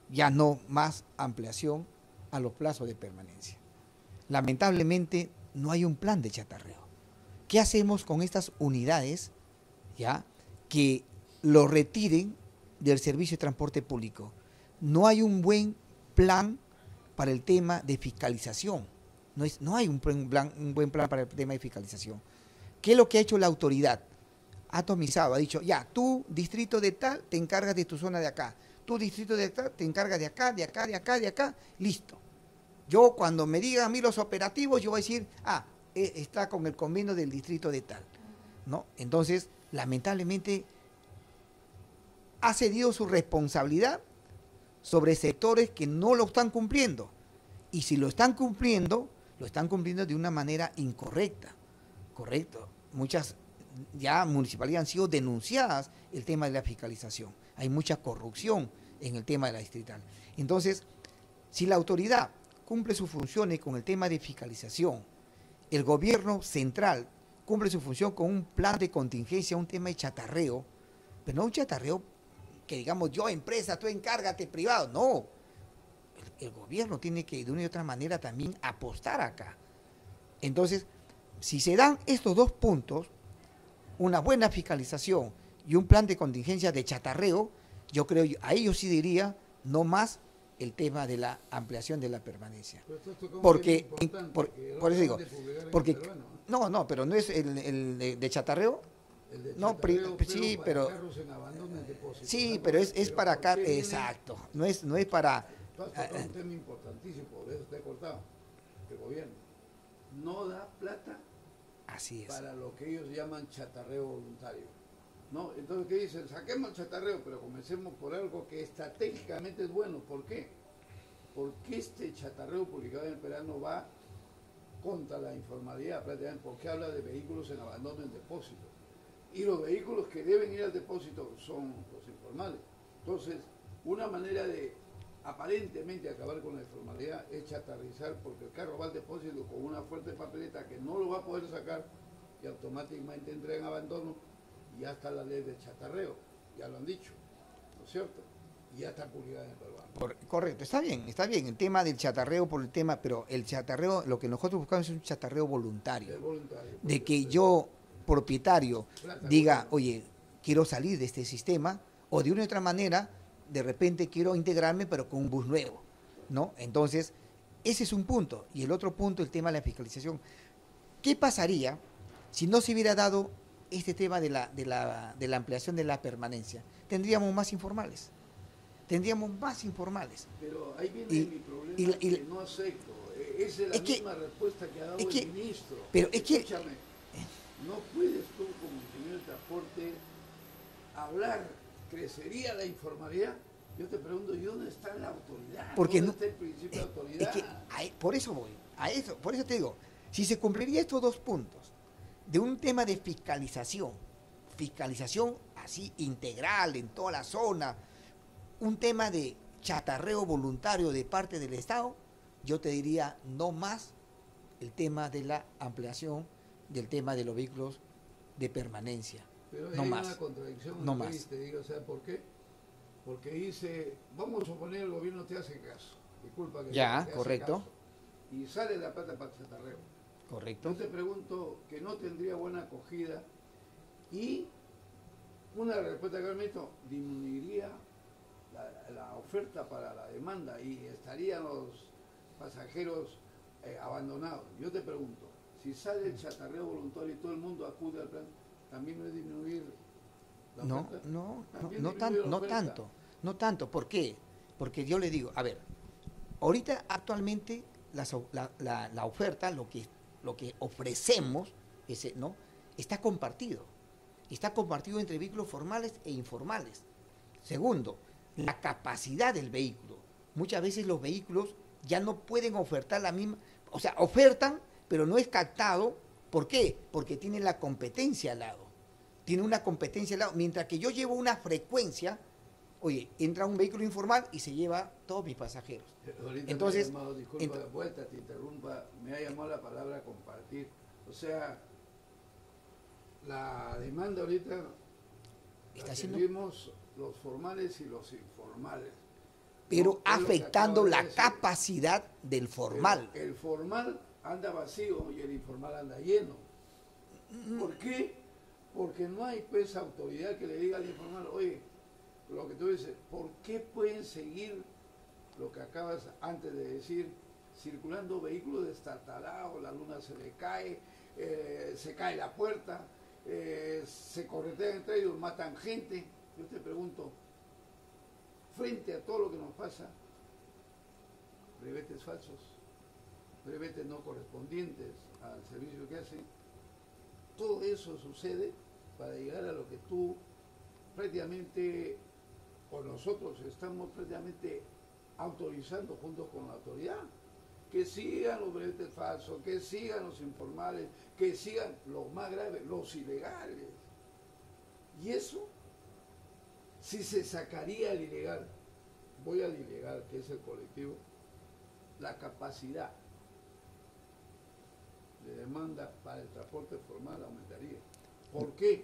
ya no más ampliación a los plazos de permanencia. Lamentablemente no hay un plan de chatarreo. ¿Qué hacemos con estas unidades ya que lo retiren del servicio de transporte público? No hay un buen plan para el tema de fiscalización. No hay un buen plan para el tema de fiscalización. ¿Qué es lo que ha hecho la autoridad? Ha atomizado, ha dicho, ya, tú, distrito de tal, te encargas de tu zona de acá. Tú, distrito de tal, te encargas de acá, de acá, de acá, de acá. Listo. Yo, cuando me digan a mí los operativos, yo voy a decir, está con el convenio del distrito de tal, ¿no? Entonces, lamentablemente, ha cedido su responsabilidad sobre sectores que no lo están cumpliendo. Y si lo están cumpliendo de una manera incorrecta, ¿correcto? Muchas ya municipalidades han sido denunciadas el tema de la fiscalización. Hay mucha corrupción en el tema de la distrital. Entonces, si la autoridad cumple sus funciones con el tema de fiscalización, el gobierno central cumple su función con un plan de contingencia, un tema de chatarreo, pero no un chatarreo que digamos yo, empresa, tú encárgate, privado, no. El gobierno tiene que de una y otra manera también apostar acá. Entonces, si se dan estos dos puntos, una buena fiscalización y un plan de contingencia de chatarreo, yo creo, a ellos sí diría, no más el tema de la ampliación de la permanencia. Porque, por eso digo, porque, no, pero no es el de chatarreo. No, sí, pero sí, pero es para acá, exacto, no es para. Un tema importantísimo, por eso te he cortado. El gobierno no da plata. Así es. Para lo que ellos llaman chatarreo voluntario. ¿No? Entonces, ¿qué dicen? Saquemos el chatarreo, pero comencemos por algo que estratégicamente es bueno. ¿Por qué? Porque este chatarreo publicado en el verano va contra la informalidad, prácticamente, porque habla de vehículos en abandono en depósito. Y los vehículos que deben ir al depósito son los informales. Entonces, una manera de aparentemente acabar con la informalidad es chatarrizar, porque el carro va al depósito con una fuerte papeleta que no lo va a poder sacar y automáticamente entra en abandono y ya está la ley de chatarreo. ya lo han dicho, ¿no es cierto? Y ya está publicada en el peruano. Correcto, está bien, el tema del chatarreo por el tema, pero el chatarreo, lo que nosotros buscamos es un chatarreo voluntario, Es voluntario. de que yo, propietario, diga, oye, quiero salir de este sistema, o de una u otra manera, de repente quiero integrarme, pero con un bus nuevo, ¿no? Entonces, ese es un punto. Y el otro punto, el tema de la fiscalización. ¿Qué pasaría si no se hubiera dado este tema de la ampliación de la permanencia? Tendríamos más informales. Pero ahí viene Y- mi problema, y- que no acepto. Esa es la misma respuesta que ha dado el ministro. Pero es que... Escúchame, no puedes tú como ingeniero de transporte hablar, crecería la informalidad. Yo te pregunto, ¿y dónde está la autoridad? Porque ¿Dónde no, está el principio de autoridad? por eso voy, por eso te digo, si se cumpliría estos dos puntos, de un tema de fiscalización así integral en toda la zona, un tema de chatarreo voluntario de parte del Estado, yo te diría no más el tema de la ampliación del tema de los vehículos de permanencia. Pero No hay más. una contradicción en No lo que más. te digo, ¿sabes por qué? Porque dice, vamos a suponer el gobierno te hace caso. Disculpa que Ya, te hace correcto. caso, y sale la plata para el chatarreo. Correcto. Yo te pregunto que no tendría buena acogida y una respuesta que me hizo, disminuiría la oferta para la demanda y estarían los pasajeros abandonados. Yo te pregunto, si sale el chatarreo voluntario y todo el mundo acude al plan, ¿también no es disminuir la oferta? También disminuye la oferta. No tanto. ¿Por qué? Porque yo le digo, a ver, ahorita actualmente la oferta, lo que ofrecemos, ¿no? Está compartido entre vehículos formales e informales. Segundo, la capacidad del vehículo. Muchas veces los vehículos ya no pueden ofertar la misma, o sea, ofertan, pero no es captado. ¿Por qué? Porque tiene la competencia al lado. Tiene una competencia al lado. Mientras que yo llevo una frecuencia, oye, entra un vehículo informal y se lleva todos mis pasajeros. Ahorita Entonces, me ha llamado, disculpa la vuelta, te interrumpa, me ha llamado la palabra compartir. O sea, la demanda ahorita Está la haciendo- tenemos los formales y los informales. pero No, es lo que afectando acabo de la decir. capacidad del formal. El formal anda vacío y el informal anda lleno. ¿Por qué? Porque no hay pues autoridad que le diga al informal, oye, lo que tú dices, ¿por qué pueden seguir lo que acabas antes de decir, circulando vehículos destartalados, la luna se le cae, se cae la puerta, se corretean entre ellos, matan gente? Yo te pregunto, frente a todo lo que nos pasa, brevetes falsos, brevetes no correspondientes al servicio que hacen, todo eso sucede para llegar a lo que tú prácticamente, o nosotros estamos prácticamente autorizando junto con la autoridad, que sigan los brevetes falsos, que sigan los informales, que sigan lo más grave, los ilegales. Y eso, si se sacaría el ilegal, voy al ilegal, que es el colectivo, la capacidad de demanda para el transporte formal aumentaría. ¿Por qué?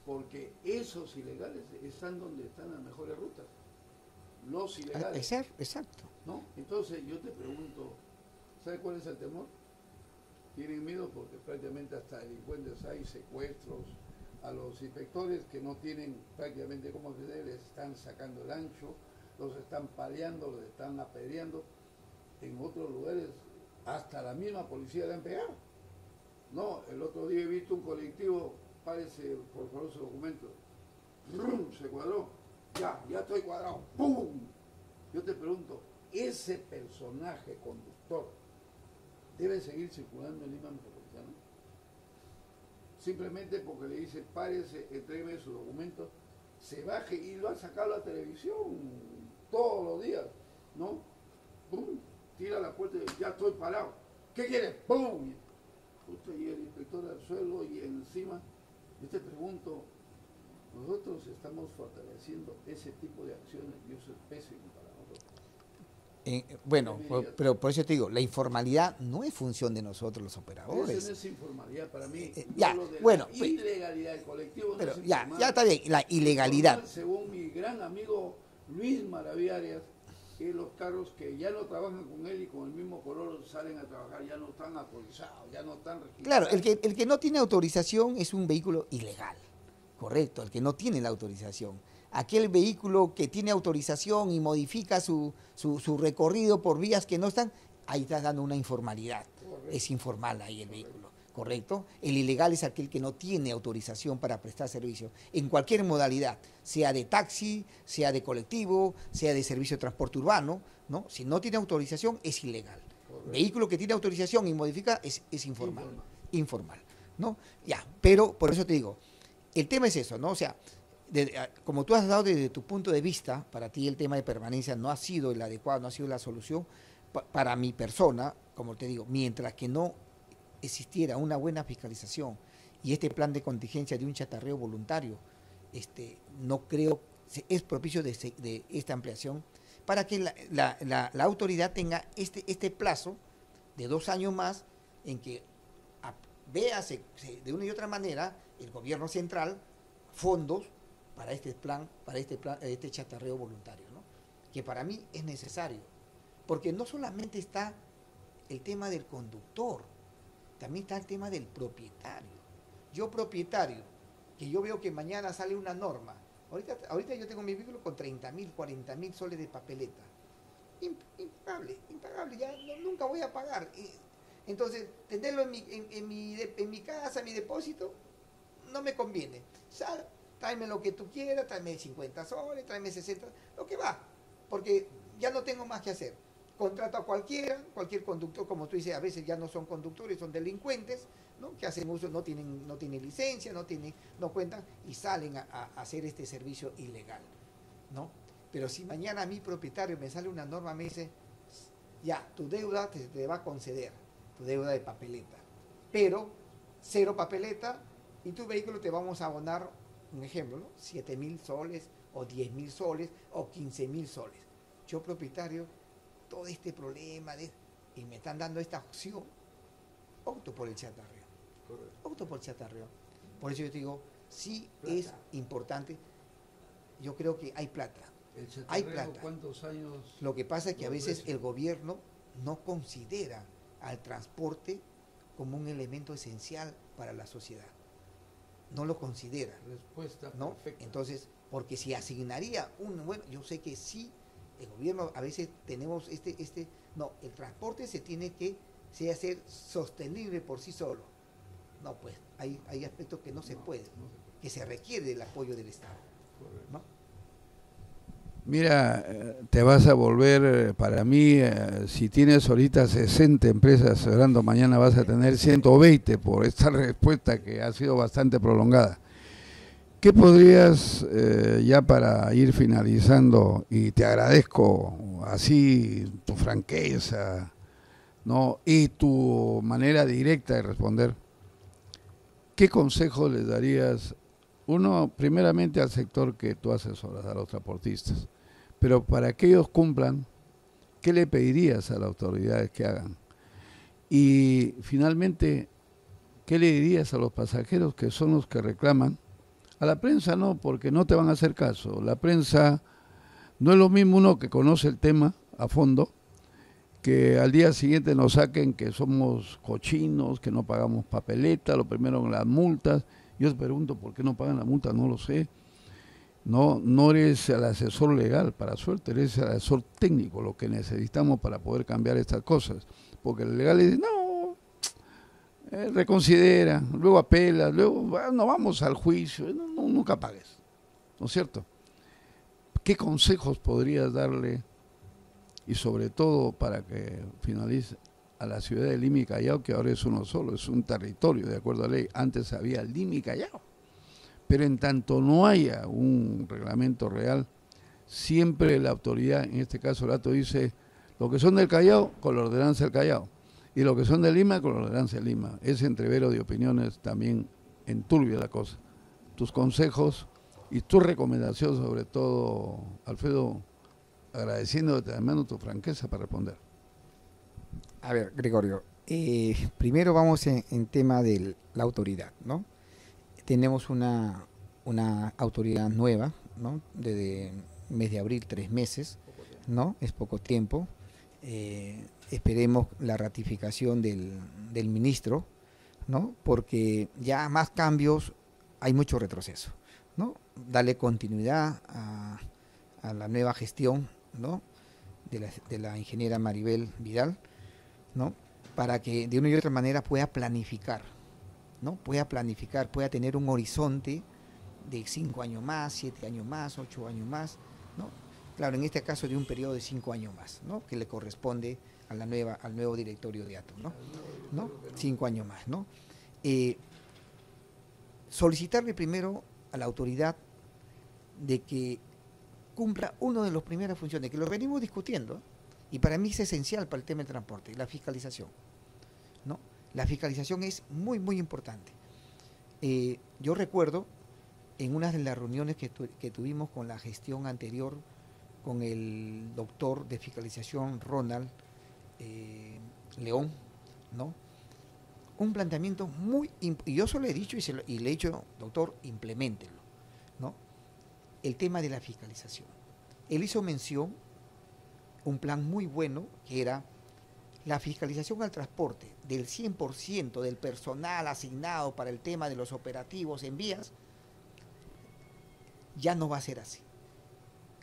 Porque esos ilegales están donde están las mejores rutas. Los ilegales. Exacto. ¿No? Entonces yo te pregunto, ¿sabes cuál es el temor? Tienen miedo porque prácticamente hasta delincuentes hay, secuestros, a los inspectores que no tienen prácticamente cómo hacer, les están sacando el ancho, los están paleando, los están apedreando. En otros lugares hasta la misma policía le han pegado. No, el otro día he visto un colectivo, párese por favor su documento, ¡rum! Se cuadró, ya estoy cuadrado, ¡pum! Yo te pregunto, ¿ese personaje conductor debe seguir circulando en Lima Metropolitana? Simplemente porque le dice, párese, entrégueme su documento, se baje y lo ha sacado a la televisión todos los días, ¿no? ¡Pum! Tira la puerta y ya estoy parado. ¿Qué quieres? ¡Pum! Justo y el inspector al suelo y encima. Yo te pregunto, nosotros estamos fortaleciendo ese tipo de acciones y eso es pésimo para nosotros. Bueno, pero por eso te digo, la informalidad no es función de nosotros los operadores. Esa no es informalidad para mí. Ya, Lo de bueno, la ilegalidad del colectivo no pero es ya informal. está bien, la ilegalidad. Según mi gran amigo Luis Maraviarias, que los carros que ya no trabajan con él y con el mismo color salen a trabajar ya no están autorizados, ya no están registrados. Claro, el que no tiene autorización es un vehículo ilegal, correcto, el que no tiene la autorización. Aquel vehículo que tiene autorización y modifica su recorrido por vías que no están, ahí está dando una informalidad. Correcto. Es informal ahí el vehículo, ¿correcto? El ilegal es aquel que no tiene autorización para prestar servicio, en cualquier modalidad, sea de taxi, sea de colectivo, sea de servicio de transporte urbano, ¿no? Si no tiene autorización, es ilegal. Correcto. Vehículo que tiene autorización y modifica es informal, ¿no? Ya, pero por eso te digo, el tema es eso, ¿no? O sea, como tú has dado desde tu punto de vista, para ti el tema de permanencia no ha sido el adecuado, no ha sido la solución. Para mi persona, como te digo, mientras que no existiera una buena fiscalización y este plan de contingencia de un chatarreo voluntario, no creo, es propicio de esta ampliación para que la autoridad tenga este plazo de 2 años más en que vea de una y otra manera el gobierno central fondos para este chatarreo voluntario, ¿no? Que para mí es necesario, porque no solamente está el tema del conductor, también está el tema del propietario. Yo propietario, que yo veo que mañana sale una norma, ahorita yo tengo mi vehículo con 30.000, 40.000 soles de papeleta, impagable, ya nunca voy a pagar. Entonces, tenerlo en mi casa, en mi depósito, no me conviene. Tráeme lo que tú quieras, tráeme 50 soles, tráeme 60, lo que va, porque ya no tengo más que hacer. Contrato a cualquier conductor, como tú dices, a veces ya no son conductores, son delincuentes, ¿no? Que hacen uso, no tienen licencia, no cuentan y salen a hacer este servicio ilegal, ¿no? Pero si mañana a mi propietario me sale una norma, me dice, ya, tu deuda te va a conceder, tu deuda de papeleta, pero 0 papeleta y tu vehículo te vamos a abonar, un ejemplo, ¿no? 7.000 soles o 10.000 soles o 15.000 soles. Yo propietario, todo este problema y me están dando esta opción, opto por el chatarreo. Correcto. Opto por el chatarreo. Por eso yo te digo, sí plata. Es importante. Yo creo que hay plata. Hay plata. ¿Cuántos años? Lo que pasa es que a veces el gobierno no considera al transporte como un elemento esencial para la sociedad. No lo considera. Respuesta ¿no? perfecta. Entonces, porque si asignaría bueno, yo sé que sí, el gobierno a veces tenemos no, el transporte se tiene que hacer sostenible por sí solo. No, pues, hay aspectos que no se puede, que se requiere del apoyo del Estado, ¿no? Mira, te vas a volver, para mí, si tienes ahorita 60 empresas asesorando, mañana vas a tener 120 por esta respuesta que ha sido bastante prolongada. ¿Qué podrías, ya para ir finalizando, y te agradezco así tu franqueza, ¿no? Y tu manera directa de responder, qué consejo les darías, uno, primeramente al sector que tú asesoras, a los transportistas, pero para que ellos cumplan, ¿qué le pedirías a las autoridades que hagan? Y finalmente, ¿qué le dirías a los pasajeros que son los que reclaman? A la prensa no, porque no te van a hacer caso. La prensa no es lo mismo uno que conoce el tema a fondo, que al día siguiente nos saquen que somos cochinos, que no pagamos papeleta, lo primero con las multas. Yo te pregunto por qué no pagan la multa, no lo sé. No eres el asesor legal, para suerte, eres el asesor técnico, lo que necesitamos para poder cambiar estas cosas. Porque el legal dice, no, reconsidera, luego apela, luego no vamos al juicio, nunca pagues, ¿no es cierto? ¿Qué consejos podrías darle, y sobre todo para que finalice, a la ciudad de Lima y Callao, que ahora es uno solo, es un territorio de acuerdo a la ley? Antes había Lima y Callao, pero en tanto no haya un reglamento real, siempre la autoridad, en este caso el acto dice, lo que son del Callao, con la ordenanza del Callao, y lo que son de Lima, con la ordenanza de Lima. Ese entrevero de opiniones también enturbia la cosa. Tus consejos y tu recomendación, sobre todo, Alfredo, agradeciéndote además tu franqueza para responder. A ver, Gregorio, primero vamos en tema de la autoridad, ¿no? Tenemos una autoridad nueva, ¿no? Desde mes de abril, 3 meses, ¿no? Es poco tiempo. Esperemos la ratificación del ministro, ¿no? Porque ya más cambios, hay mucho retroceso, ¿no? Darle continuidad a la nueva gestión, ¿no? de la ingeniera Maribel Vidal, ¿no? Para que de una y otra manera pueda planificar, ¿no? Pueda planificar, pueda tener un horizonte de 5 años más, 7 años más, 8 años más, ¿no? Claro, en este caso de un periodo de 5 años más, ¿no? Que le corresponde a al nuevo directorio de ATO, ¿no? 5 años más, ¿no? Solicitarle primero a la autoridad de que cumpla una de las primeras funciones, que lo venimos discutiendo, y para mí es esencial para el tema del transporte, la fiscalización, ¿no? La fiscalización es muy, muy importante. Yo recuerdo en una de las reuniones que tuvimos con la gestión anterior, con el doctor de fiscalización Ronald León, ¿no? Un planteamiento muy, y yo solo le he dicho y le he dicho, doctor, impleméntelo, ¿no? El tema de la fiscalización. Él hizo mención, un plan muy bueno, que era la fiscalización al transporte del 100% del personal asignado para el tema de los operativos en vías, ya no va a ser así,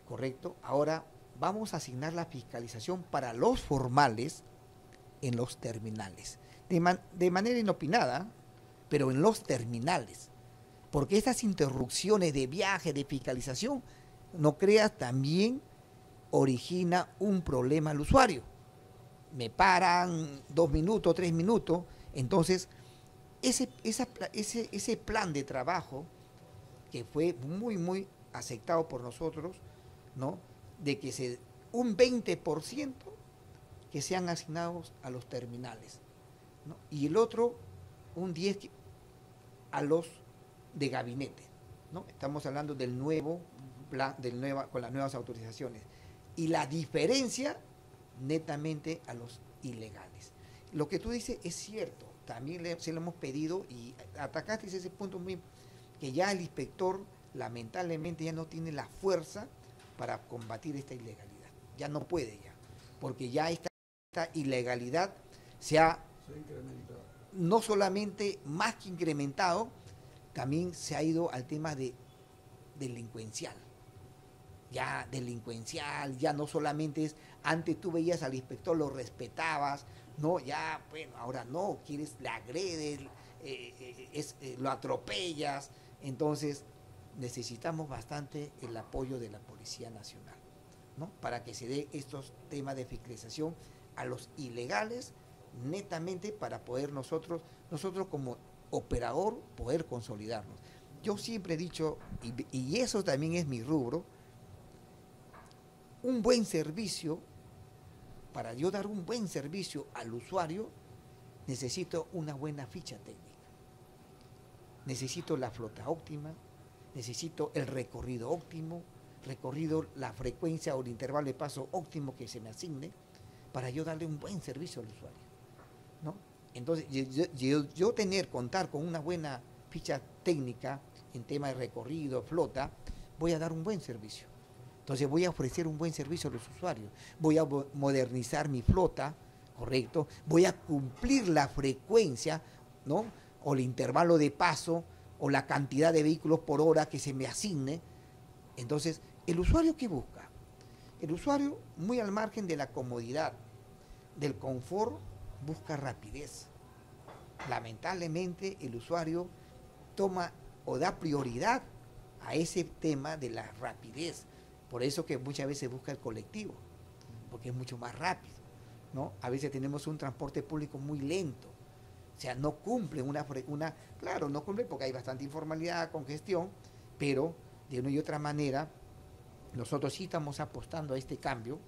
¿correcto? Ahora vamos a asignar la fiscalización para los formales en los terminales, de manera inopinada, pero en los terminales, porque estas interrupciones de viaje, de fiscalización, no creas, también origina un problema al usuario. Me paran 2 minutos, 3 minutos, entonces ese plan de trabajo que fue muy, muy aceptado por nosotros, ¿no? De que un 20% que sean asignados a los terminales, ¿no? Y el otro, un 10% a los de gabinete, ¿no? Estamos hablando del nuevo plan, con las nuevas autorizaciones. Y la diferencia netamente a los ilegales. Lo que tú dices es cierto, también se lo hemos pedido y atacaste ese punto muy, que ya el inspector lamentablemente ya no tiene la fuerza para combatir esta ilegalidad, ya no puede ya, porque ya esta ilegalidad se ha no solamente más que incrementado, también se ha ido al tema de delincuencial. Ya delincuencial, ya no solamente es, antes tú veías al inspector, lo respetabas, no, ya, bueno, ahora no, le agredes, lo atropellas, entonces necesitamos bastante el apoyo de la Policía Nacional, ¿no? Para que se dé estos temas de fiscalización a los ilegales, netamente para poder nosotros como operador, poder consolidarnos. Yo siempre he dicho, y eso también es mi rubro, un buen servicio, para yo dar un buen servicio al usuario, necesito una buena ficha técnica. Necesito la flota óptima, necesito el recorrido óptimo, la frecuencia o el intervalo de paso óptimo que se me asigne, para yo darle un buen servicio al usuario, ¿no? Entonces, yo contar con una buena ficha técnica en tema de recorrido, flota, voy a dar un buen servicio. Entonces voy a ofrecer un buen servicio a los usuarios, voy a modernizar mi flota, ¿correcto? Voy a cumplir la frecuencia, ¿no? O el intervalo de paso, o la cantidad de vehículos por hora que se me asigne. Entonces, ¿el usuario qué busca? El usuario, muy al margen de la comodidad, del confort, busca rapidez. Lamentablemente, el usuario toma o da prioridad a ese tema de la rapidez. Por eso que muchas veces busca el colectivo, porque es mucho más rápido, ¿no? A veces tenemos un transporte público muy lento, o sea, no cumple claro, no cumple porque hay bastante informalidad, congestión, pero de una y otra manera, nosotros sí estamos apostando a este cambio,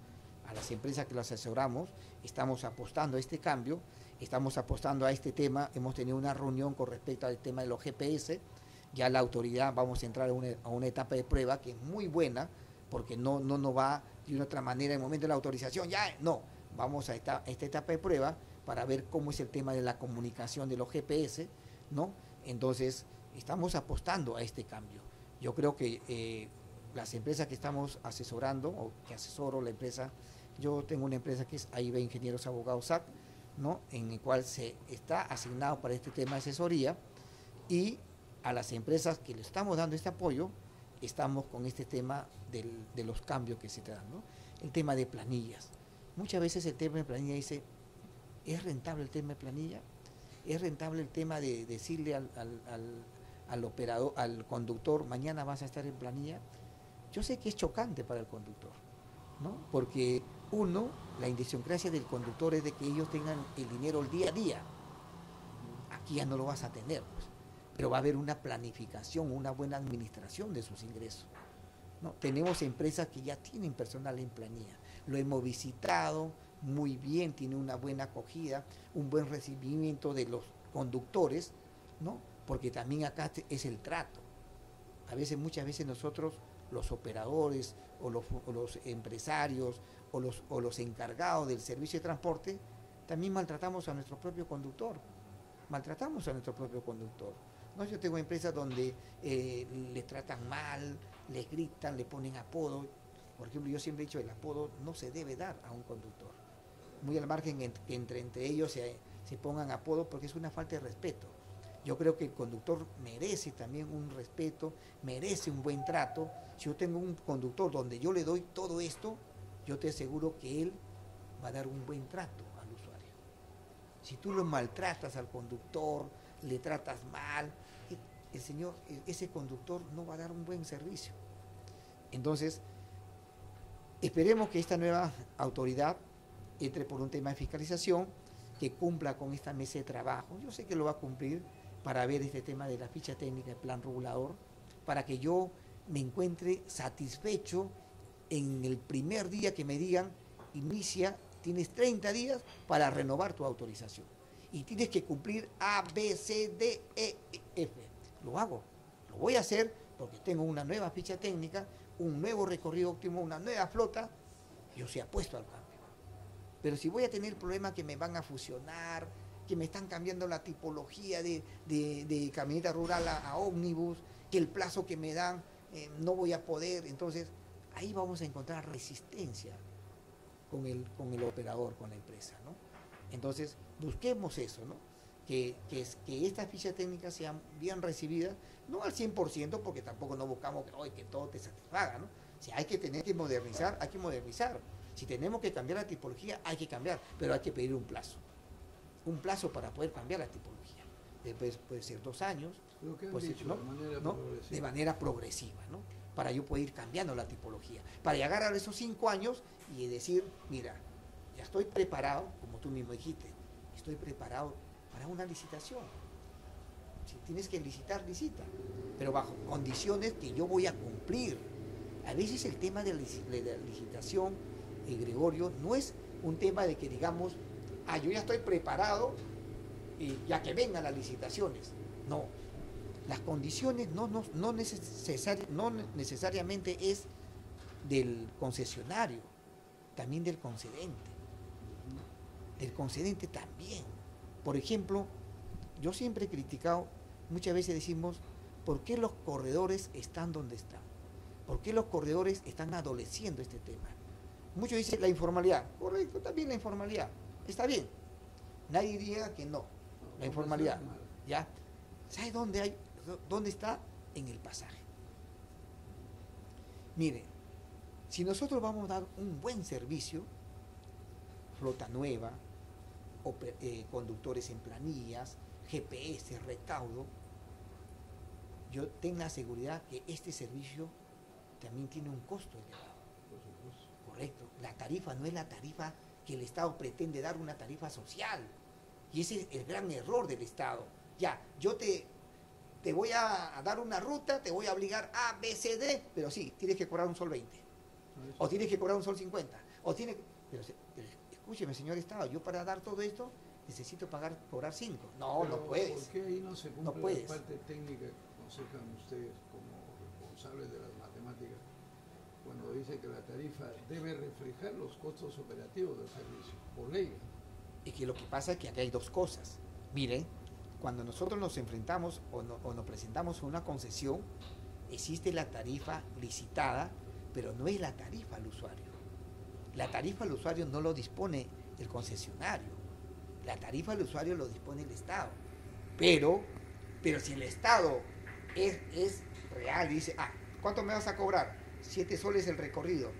a las empresas que lo asesoramos, estamos apostando a este cambio, estamos apostando a este tema, hemos tenido una reunión con respecto al tema de los GPS, ya la autoridad vamos a entrar a una etapa de prueba que es muy buena, porque no nos va de una otra manera en el momento de la autorización, ya no, vamos a esta etapa de prueba para ver cómo es el tema de la comunicación de los GPS, ¿no? Entonces, estamos apostando a este cambio. Yo creo que las empresas que estamos asesorando, o que asesoro la empresa, yo tengo una empresa que es AIB Ingenieros Abogados SAC, ¿no? En el cual se está asignado para este tema de asesoría, y a las empresas que le estamos dando este apoyo, estamos con este tema de los cambios que se te dan, ¿no? El tema de planillas. Muchas veces el tema de planilla dice, ¿es rentable el tema de planilla? ¿Es rentable el tema de decirle al operador, al conductor, mañana vas a estar en planilla? Yo sé que es chocante para el conductor, ¿no? Porque uno, la idiosincrasia del conductor es de que ellos tengan el dinero el día a día. Aquí ya no lo vas a tener, pues. Pero va a haber una planificación, una buena administración de sus ingresos, ¿no? Tenemos empresas que ya tienen personal en planilla. Lo hemos visitado muy bien, tiene una buena acogida, un buen recibimiento de los conductores, ¿no? Porque también acá es el trato. Muchas veces nosotros, los operadores o los empresarios o los encargados del servicio de transporte, también maltratamos a nuestro propio conductor. ¿No? Yo tengo empresas donde les tratan mal, les gritan, le ponen apodo. Por ejemplo, yo siempre he dicho, el apodo no se debe dar a un conductor. Muy al margen que entre ellos se pongan apodos, porque es una falta de respeto. Yo creo que el conductor merece también un respeto, merece un buen trato. Si yo tengo un conductor donde yo le doy todo esto, yo te aseguro que él va a dar un buen trato al usuario. Si tú lo maltratas al conductor, le tratas mal, ese conductor no va a dar un buen servicio. Entonces, esperemos que esta nueva autoridad entre por un tema de fiscalización, que cumpla con esta mesa de trabajo. Yo sé que lo va a cumplir, para ver este tema de la ficha técnica del plan regulador, para que yo me encuentre satisfecho en el primer día que me digan, inicia, tienes 30 días para renovar tu autorización. Y tienes que cumplir A, B, C, D, E, F. Lo hago, lo voy a hacer porque tengo una nueva ficha técnica, un nuevo recorrido óptimo, una nueva flota, yo se apuesto al cambio. Pero si voy a tener problemas que me van a fusionar, que me están cambiando la tipología de camioneta rural a ómnibus, que el plazo que me dan no voy a poder, entonces ahí vamos a encontrar resistencia con el operador, con la empresa, ¿no? Entonces busquemos eso, ¿no? Que estas fichas técnicas sean bien recibidas, no al 100%, porque tampoco no buscamos que todo te satisfaga, ¿no? Si hay que tener que modernizar, hay que modernizar. Si tenemos que cambiar la tipología, hay que cambiar, pero hay que pedir un plazo para poder cambiar la tipología. Después puede ser 2 años, de manera progresiva, ¿no? Para yo poder ir cambiando la tipología, para llegar a esos 5 años y decir, mira, ya estoy preparado, como tú mismo dijiste, estoy preparado para una licitación. Si tienes que licitar, licita, pero bajo condiciones que yo voy a cumplir. A veces el tema de la licitación, Gregorio, no es un tema de que digamos, yo ya estoy preparado y ya que vengan las licitaciones. No, las condiciones no necesariamente es del concesionario, también del concedente. Del concedente también. Por ejemplo, yo siempre he criticado, muchas veces decimos, ¿por qué los corredores están donde están? ¿Por qué los corredores están adoleciendo este tema? Muchos dicen la informalidad. Correcto, también la informalidad. Está bien. Nadie diga que no. La informalidad. ¿Ya? ¿Sabe dónde está? En el pasaje. Mire, si nosotros vamos a dar un buen servicio, flota nueva, conductores en planillas, GPS, recaudo, yo tengo la seguridad que este servicio también tiene un costo elevado. Correcto. La tarifa no es la tarifa que el Estado pretende dar, una tarifa social. Y ese es el gran error del Estado. Ya, yo te voy a dar una ruta, te voy a obligar A, B, C, D, pero sí, tienes que cobrar un sol 20. O tienes que cobrar un sol 50. Pero escúcheme, señor Estado, yo para dar todo esto necesito cobrar 5. No, pero no puedes. ¿Por qué ahí no se cumple no puedes. La parte técnica que aconsejan ustedes como responsables de las matemáticas? Cuando dice dice que la tarifa debe reflejar los costos operativos del servicio, por ley. Y que lo que pasa es que aquí hay dos cosas. Miren, cuando nosotros nos enfrentamos o nos presentamos a una concesión, existe la tarifa licitada, pero no es la tarifa al usuario. La tarifa al usuario no lo dispone el concesionario. La tarifa al usuario lo dispone el Estado. Pero si el Estado es real y dice, ¿cuánto me vas a cobrar? 7 soles el recorrido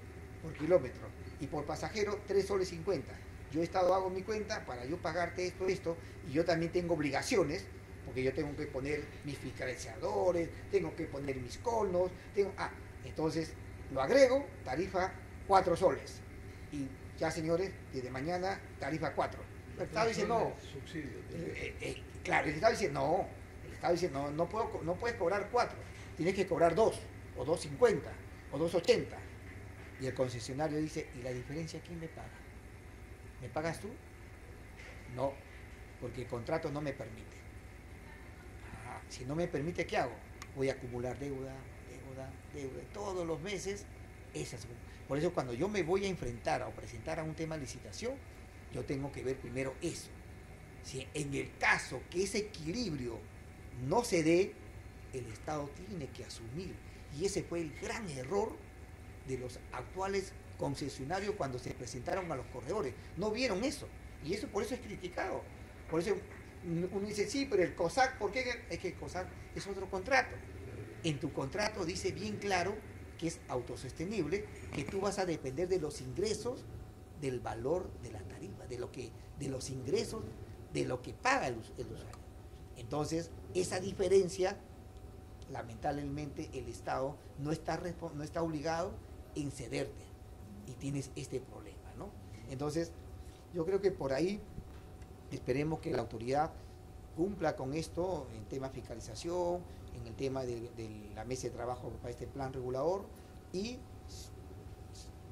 por kilómetro y por pasajero 3 soles 50. Yo Estado hago mi cuenta para yo pagarte esto, y yo también tengo obligaciones, porque yo tengo que poner mis fiscalizadores, tengo que poner mis conos, entonces lo agrego, tarifa 4 soles. Y ya, señores, desde mañana tarifa 4. El Estado dice no. Claro, el Estado dice no, no puedes cobrar 4, tienes que cobrar 2, o 2.50, o 2.80. Y el concesionario dice, ¿y la diferencia quién me paga? ¿Me pagas tú? No, porque el contrato no me permite. Si no me permite, ¿qué hago? Voy a acumular deuda, todos los meses. Por eso cuando yo me voy a enfrentar o presentar a un tema de licitación, yo tengo que ver primero eso. Si en el caso que ese equilibrio no se dé, el Estado tiene que asumir. Y ese fue el gran error de los actuales concesionarios cuando se presentaron a los corredores. No vieron eso. Y eso por eso es criticado. Por eso uno dice, sí, pero el COSAC, ¿por qué? Es que el COSAC es otro contrato. En tu contrato dice bien claro que es autosostenible, que tú vas a depender de los ingresos, del valor de la tarifa, de los ingresos, de lo que paga el usuario. Entonces, esa diferencia, lamentablemente, el Estado no está obligado en cederte, y tienes este problema, ¿no? Entonces, yo creo que por ahí esperemos que la autoridad cumpla con esto en tema de fiscalización, en el tema de la mesa de trabajo para este plan regulador, y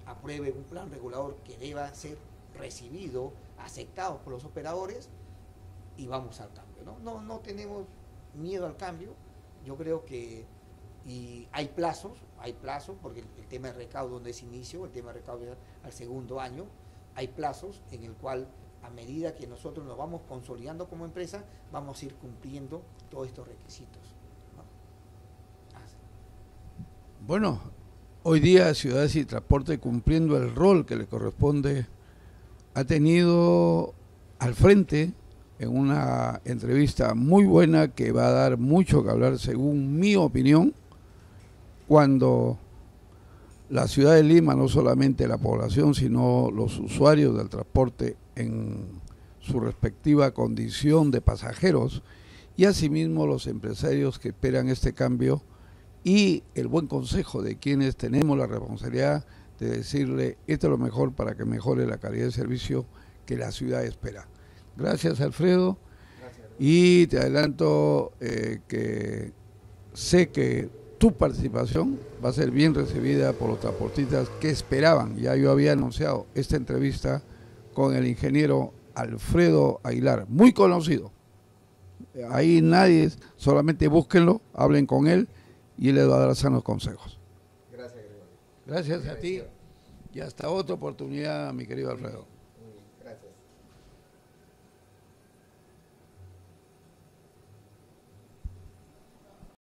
apruebe un plan regulador que deba ser recibido, aceptado por los operadores, y vamos al cambio, ¿no? No tenemos miedo al cambio. Yo creo que hay plazos, porque el tema de recaudo no es inicio, el tema de recaudo es al segundo año. Hay plazos en el cual, a medida que nosotros nos vamos consolidando como empresa, vamos a ir cumpliendo todos estos requisitos, ¿no? Bueno, hoy día Ciudades y Transporte, cumpliendo el rol que le corresponde, ha tenido al frente, en una entrevista muy buena que va a dar mucho que hablar, según mi opinión, cuando la ciudad de Lima, no solamente la población, sino los usuarios del transporte en su respectiva condición de pasajeros, y asimismo los empresarios que esperan este cambio, y el buen consejo de quienes tenemos la responsabilidad de decirle, esto es lo mejor para que mejore la calidad de servicio que la ciudad espera. Gracias, Alfredo. Gracias. Y te adelanto que sé que tu participación va a ser bien recibida por los transportistas que esperaban. Ya yo había anunciado esta entrevista con el ingeniero Alfredo Aguilar, muy conocido. Ahí nadie, solamente búsquenlo, hablen con él y él les va a dar sanos consejos. Gracias, Gregorio. Gracias a ti y hasta otra oportunidad, mi querido Alfredo.